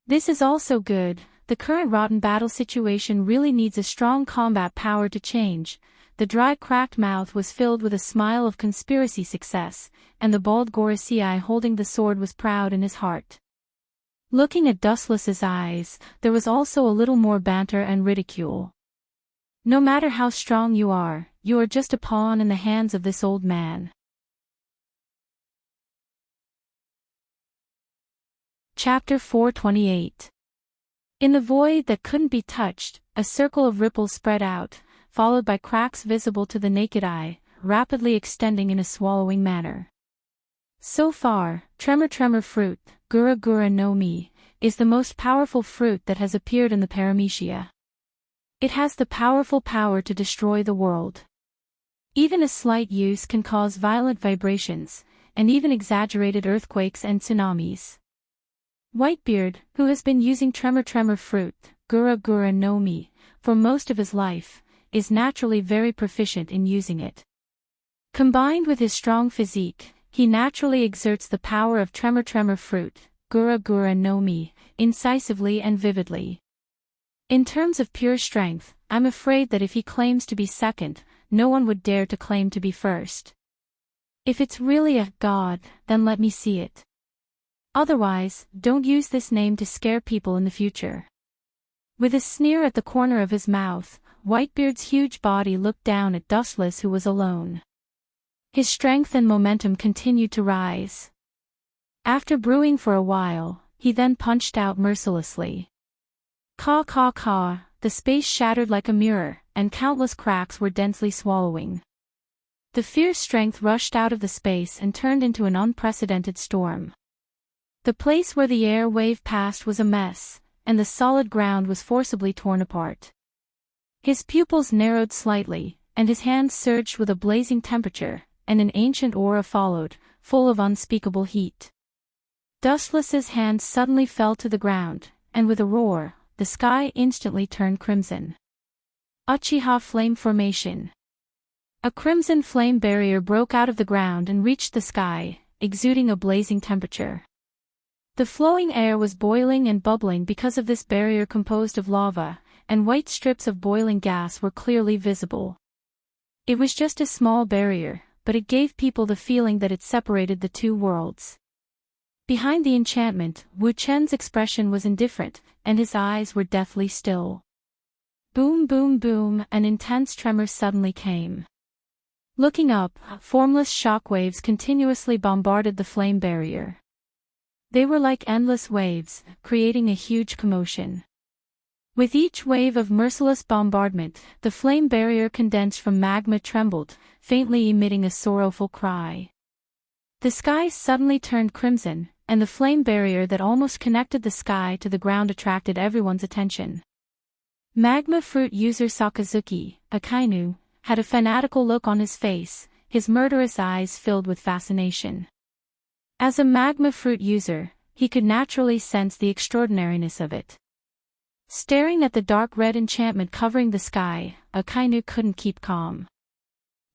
This is also good. The current rotten battle situation really needs a strong combat power to change. The dry, cracked mouth was filled with a smile of conspiracy success, and the bald Gorosei holding the sword was proud in his heart. Looking at Dustless's eyes, there was also a little more banter and ridicule. No matter how strong you are just a pawn in the hands of this old man. Chapter 428. In the void that couldn't be touched, a circle of ripples spread out, followed by cracks visible to the naked eye, rapidly extending in a swallowing manner. So far, Tremor fruit, Gura Gura no Mi, is the most powerful fruit that has appeared in the Paramecia. It has the powerful power to destroy the world. Even a slight use can cause violent vibrations, and even exaggerated earthquakes and tsunamis. Whitebeard, who has been using Tremor fruit, Gura Gura no Mi, for most of his life, is naturally very proficient in using it. Combined with his strong physique, he naturally exerts the power of Tremor fruit, Gura Gura no Mi, incisively and vividly. In terms of pure strength, I'm afraid that if he claims to be second, no one would dare to claim to be first. If it's really a god, then let me see it. Otherwise, don't use this name to scare people in the future. With a sneer at the corner of his mouth, Whitebeard's huge body looked down at Dustless, who was alone. His strength and momentum continued to rise. After brewing for a while, he then punched out mercilessly. Caw caw caw, the space shattered like a mirror, and countless cracks were densely swallowing. The fierce strength rushed out of the space and turned into an unprecedented storm. The place where the air wave passed was a mess, and the solid ground was forcibly torn apart. His pupils narrowed slightly, and his hands surged with a blazing temperature, and an ancient aura followed, full of unspeakable heat. Dustless's hands suddenly fell to the ground, and with a roar, the sky instantly turned crimson. Uchiha Flame Formation. A crimson flame barrier broke out of the ground and reached the sky, exuding a blazing temperature. The flowing air was boiling and bubbling because of this barrier composed of lava, and white strips of boiling gas were clearly visible. It was just a small barrier, but it gave people the feeling that it separated the two worlds. Behind the enchantment, Wu Chen's expression was indifferent, and his eyes were deathly still. Boom boom boom, an intense tremor suddenly came. Looking up, formless shockwaves continuously bombarded the flame barrier. They were like endless waves, creating a huge commotion. With each wave of merciless bombardment, the flame barrier condensed from magma trembled, faintly emitting a sorrowful cry. The sky suddenly turned crimson, and the flame barrier that almost connected the sky to the ground attracted everyone's attention. Magma fruit user Sakazuki, Akainu, had a fanatical look on his face, his murderous eyes filled with fascination. As a magma fruit user, he could naturally sense the extraordinariness of it. Staring at the dark red enchantment covering the sky, Akainu couldn't keep calm.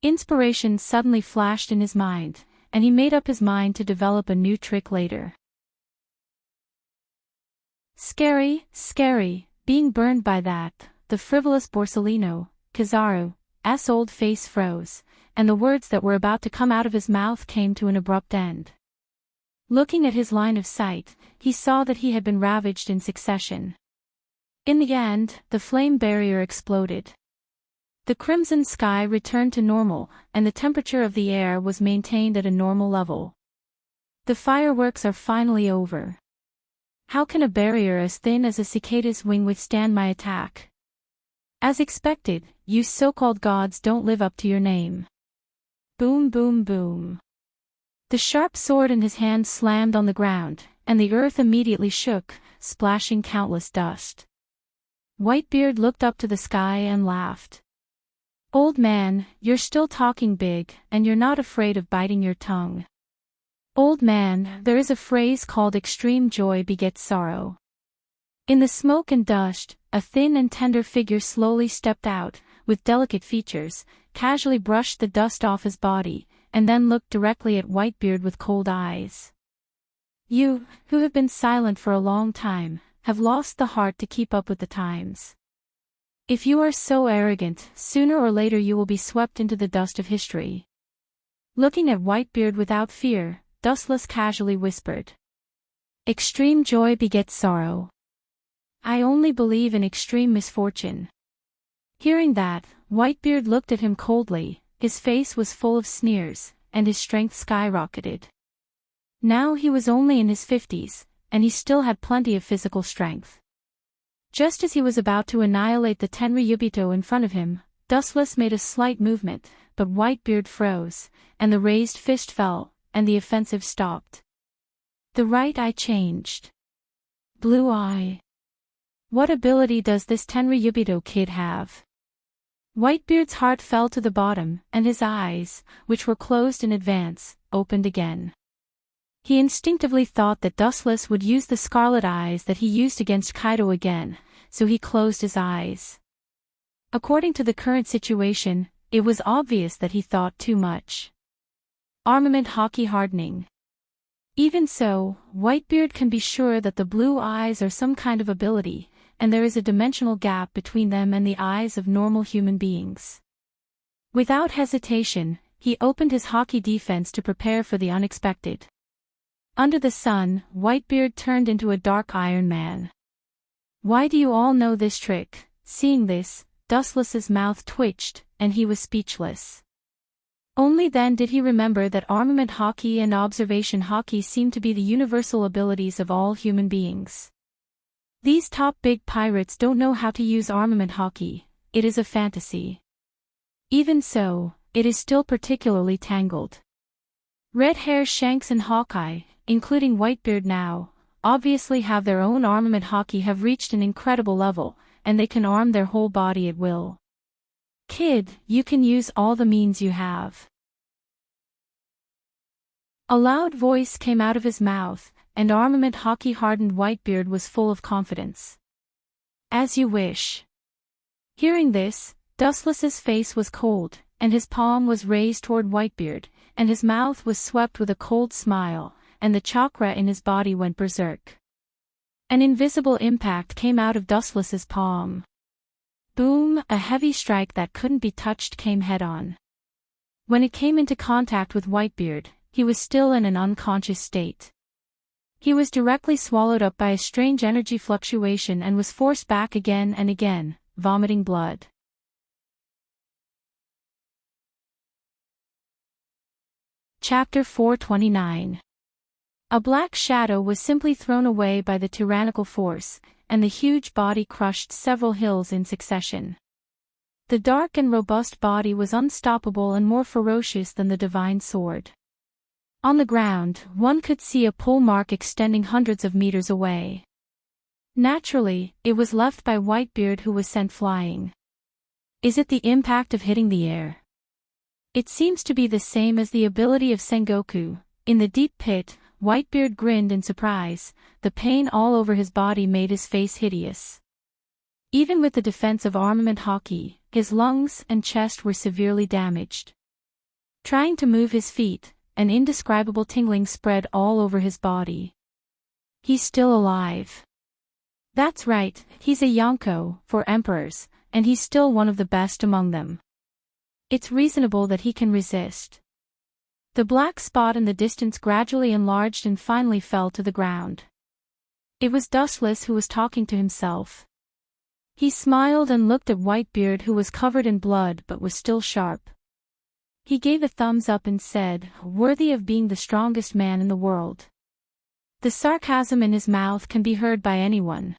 Inspiration suddenly flashed in his mind, and he made up his mind to develop a new trick later. Scary, being burned by that, the frivolous Borsellino, Kizaru's old face froze, and the words that were about to come out of his mouth came to an abrupt end. Looking at his line of sight, he saw that he had been ravaged in succession. In the end, the flame barrier exploded. The crimson sky returned to normal, and the temperature of the air was maintained at a normal level. The fireworks are finally over. How can a barrier as thin as a cicada's wing withstand my attack? As expected, you so-called gods don't live up to your name. Boom boom boom. The sharp sword in his hand slammed on the ground, and the earth immediately shook, splashing countless dust. Whitebeard looked up to the sky and laughed. "Old man, you're still talking big, and you're not afraid of biting your tongue. Old man, there is a phrase called extreme joy begets sorrow." In the smoke and dust, a thin and tender figure slowly stepped out, with delicate features, casually brushed the dust off his body, and then looked directly at Whitebeard with cold eyes. "You, who have been silent for a long time, have lost the heart to keep up with the times. If you are so arrogant, sooner or later you will be swept into the dust of history." Looking at Whitebeard without fear, Dustless casually whispered, "Extreme joy begets sorrow. I only believe in extreme misfortune." Hearing that, Whitebeard looked at him coldly, his face was full of sneers, and his strength skyrocketed. Now he was only in his 50s, and he still had plenty of physical strength. Just as he was about to annihilate the Tenryubito in front of him, Dustless made a slight movement, but Whitebeard froze, and the raised fist fell, and the offensive stopped. The right eye changed. Blue eye. What ability does this Tenryubito kid have? Whitebeard's heart fell to the bottom, and his eyes, which were closed in advance, opened again. He instinctively thought that Dustless would use the scarlet eyes that he used against Kaido again, so he closed his eyes. According to the current situation, it was obvious that he thought too much. Armament hockey hardening. Even so, Whitebeard can be sure that the blue eyes are some kind of ability, and there is a dimensional gap between them and the eyes of normal human beings. Without hesitation, he opened his hockey defense to prepare for the unexpected. Under the sun, Whitebeard turned into a dark Iron Man. "Why do you all know this trick?" Seeing this, Dustless's mouth twitched, and he was speechless. Only then did he remember that armament hockey and observation hockey seem to be the universal abilities of all human beings. These top big pirates don't know how to use armament hockey, it is a fantasy. Even so, it is still particularly tangled. Red Hair Shanks and Hawkeye, including Whitebeard now, obviously have their own armament hockey have reached an incredible level, and they can arm their whole body at will. "Kid, you can use all the means you have." A loud voice came out of his mouth, and armament hockey hardened Whitebeard was full of confidence. "As you wish." Hearing this, Dustless's face was cold, and his palm was raised toward Whitebeard, and his mouth was swept with a cold smile, and the chakra in his body went berserk. An invisible impact came out of Dustless's palm. Boom, a heavy strike that couldn't be touched came head-on. When it came into contact with Whitebeard, he was still in an unconscious state. He was directly swallowed up by a strange energy fluctuation and was forced back again and again, vomiting blood. Chapter 429. A black shadow was simply thrown away by the tyrannical force, and the huge body crushed several hills in succession. The dark and robust body was unstoppable and more ferocious than the divine sword. On the ground, one could see a pull mark extending hundreds of meters away. Naturally, it was left by Whitebeard, who was sent flying. Is it the impact of hitting the air? It seems to be the same as the ability of Sengoku. In the deep pit, Whitebeard grinned in surprise. The pain all over his body made his face hideous. Even with the defense of armament hockey, his lungs and chest were severely damaged. Trying to move his feet, an indescribable tingling spread all over his body. He's still alive. That's right, he's a Yonko, for emperors, and he's still one of the best among them. It's reasonable that he can resist. The black spot in the distance gradually enlarged and finally fell to the ground. It was Dustless who was talking to himself. He smiled and looked at Whitebeard, who was covered in blood but was still sharp. He gave a thumbs up and said, "Worthy of being the strongest man in the world." The sarcasm in his mouth can be heard by anyone.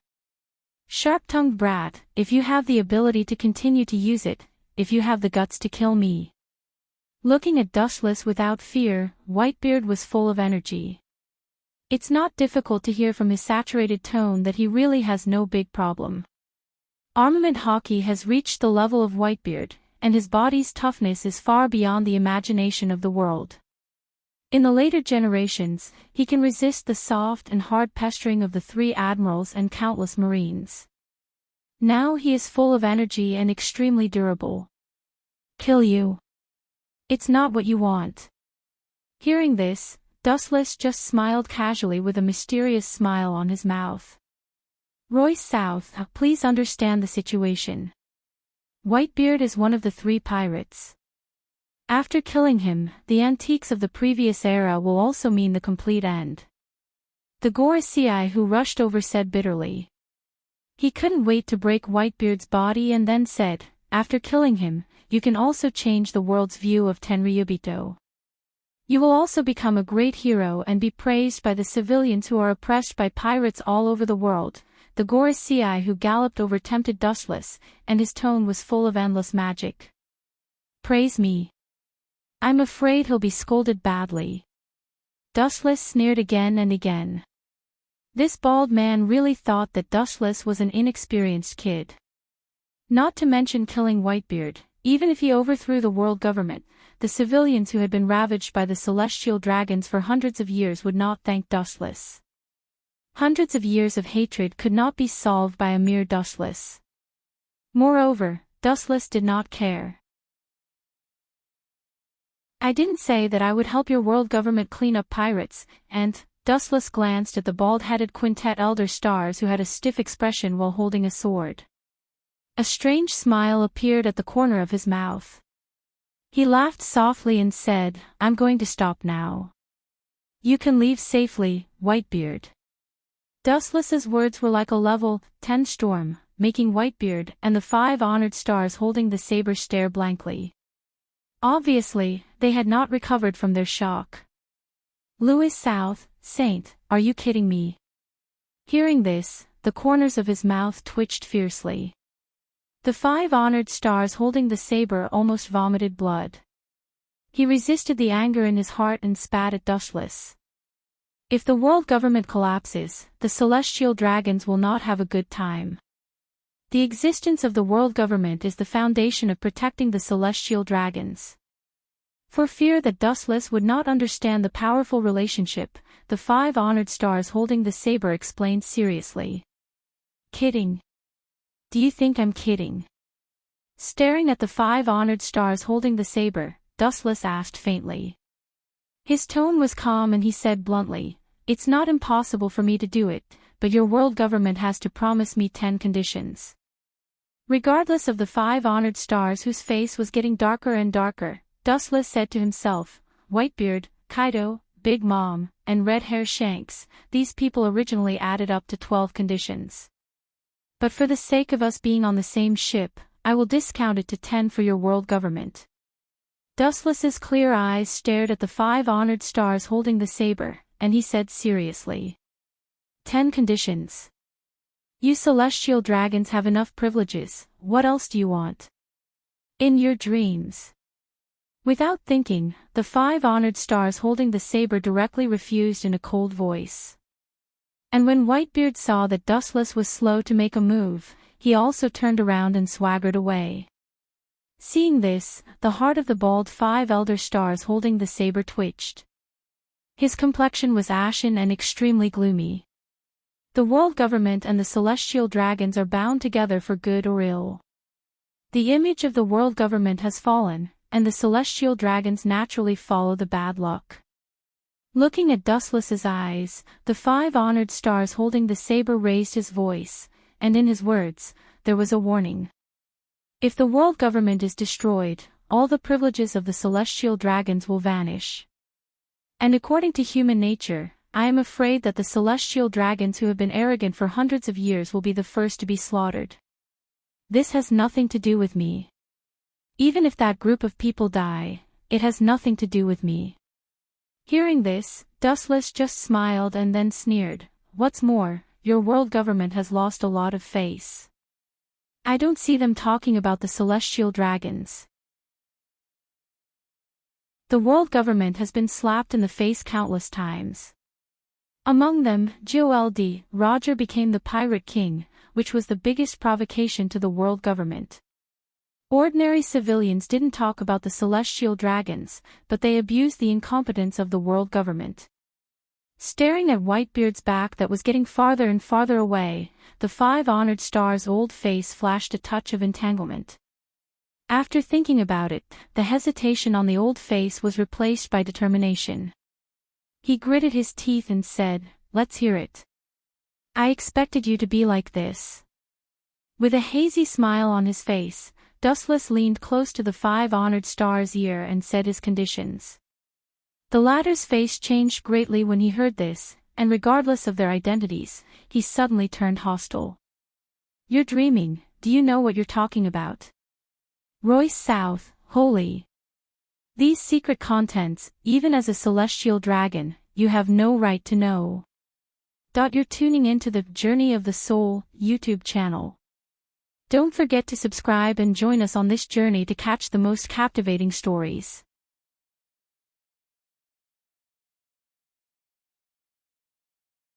"Sharp-tongued brat, if you have the ability to continue to use it, if you have the guts to kill me." Looking at Dustless without fear, Whitebeard was full of energy. It's not difficult to hear from his saturated tone that he really has no big problem. Armament hockey has reached the level of Whitebeard, and his body's toughness is far beyond the imagination of the world. In the later generations, he can resist the soft and hard pestering of the 3 admirals and countless marines. Now he is full of energy and extremely durable. Kill you. It's not what you want. Hearing this, Dustless just smiled casually with a mysterious smile on his mouth. Royce South, please understand the situation. Whitebeard is one of the 3 pirates. After killing him, the antiques of the previous era will also mean the complete end. The Gorosei who rushed over said bitterly. He couldn't wait to break Whitebeard's body and then said, after killing him, you can also change the world's view of Tenryubito. You will also become a great hero and be praised by the civilians who are oppressed by pirates all over the world. The Gorosei who galloped over tempted Dustless, and his tone was full of endless magic. Praise me. I'm afraid he'll be scolded badly. Dustless sneered again and again. This bald man really thought that Dustless was an inexperienced kid. Not to mention killing Whitebeard, even if he overthrew the world government, the civilians who had been ravaged by the celestial dragons for hundreds of years would not thank Dustless. Hundreds of years of hatred could not be solved by a mere Dustless. Moreover, Dustless did not care. I didn't say that I would help your world government clean up pirates, and Dustless glanced at the bald-headed quintet elder stars who had a stiff expression while holding a sword. A strange smile appeared at the corner of his mouth. He laughed softly and said, I'm going to stop now. You can leave safely, Whitebeard. Dustless's words were like a level 10 storm, making Whitebeard and the 5 honored stars holding the saber stare blankly. Obviously, they had not recovered from their shock. Louis South, Saint, are you kidding me? Hearing this, the corners of his mouth twitched fiercely. The 5 honored stars holding the saber almost vomited blood. He resisted the anger in his heart and spat at Dustless. If the world government collapses, the celestial dragons will not have a good time. The existence of the world government is the foundation of protecting the celestial dragons. For fear that Dustless would not understand the powerful relationship, the 5 honored stars holding the saber explained seriously. Kidding? Do you think I'm kidding? Staring at the 5 honored stars holding the saber, Dustless asked faintly. His tone was calm and he said bluntly, it's not impossible for me to do it, but your world government has to promise me 10 conditions. Regardless of the 5 honored stars whose face was getting darker and darker, Dustless said to himself, Whitebeard, Kaido, Big Mom, and Red Hair Shanks, these people originally added up to 12 conditions. But for the sake of us being on the same ship, I will discount it to 10 for your world government. Dustless's clear eyes stared at the 5 honored stars holding the saber, and he said seriously. 10 conditions. You celestial dragons have enough privileges, what else do you want? In your dreams. Without thinking, the 5 honored stars holding the saber directly refused in a cold voice. And when Whitebeard saw that Dustless was slow to make a move, he also turned around and swaggered away. Seeing this, the heart of the bald 5 elder stars holding the saber twitched. His complexion was ashen and extremely gloomy. The world government and the celestial dragons are bound together for good or ill. The image of the world government has fallen, and the celestial dragons naturally follow the bad luck. Looking at Dustless's eyes, the 5 honored stars holding the saber raised his voice, and in his words, there was a warning. If the world government is destroyed, all the privileges of the celestial dragons will vanish. And according to human nature, I am afraid that the celestial dragons who have been arrogant for hundreds of years will be the first to be slaughtered. This has nothing to do with me. Even if that group of people die, it has nothing to do with me. Hearing this, Dustless just smiled and then sneered, what's more, your world government has lost a lot of face. I don't see them talking about the celestial dragons. The world government has been slapped in the face countless times. Among them, GOLD, Roger became the pirate king, which was the biggest provocation to the world government. Ordinary civilians didn't talk about the celestial dragons, but they abused the incompetence of the world government. Staring at Whitebeard's back that was getting farther and farther away, the 5 honored stars' old face flashed a touch of entanglement. After thinking about it, the hesitation on the old face was replaced by determination. He gritted his teeth and said, "Let's hear it. I expected you to be like this." With a hazy smile on his face, Dustless leaned close to the 5 honored stars' ear and said his conditions. The latter's face changed greatly when he heard this, and regardless of their identities, he suddenly turned hostile. "You're dreaming, do you know what you're talking about? Royce South, holy. These secret contents, even as a celestial dragon, you have no right to know. You're tuning into the Journey of the Soul YouTube channel. Don't forget to subscribe and join us on this journey to catch the most captivating stories.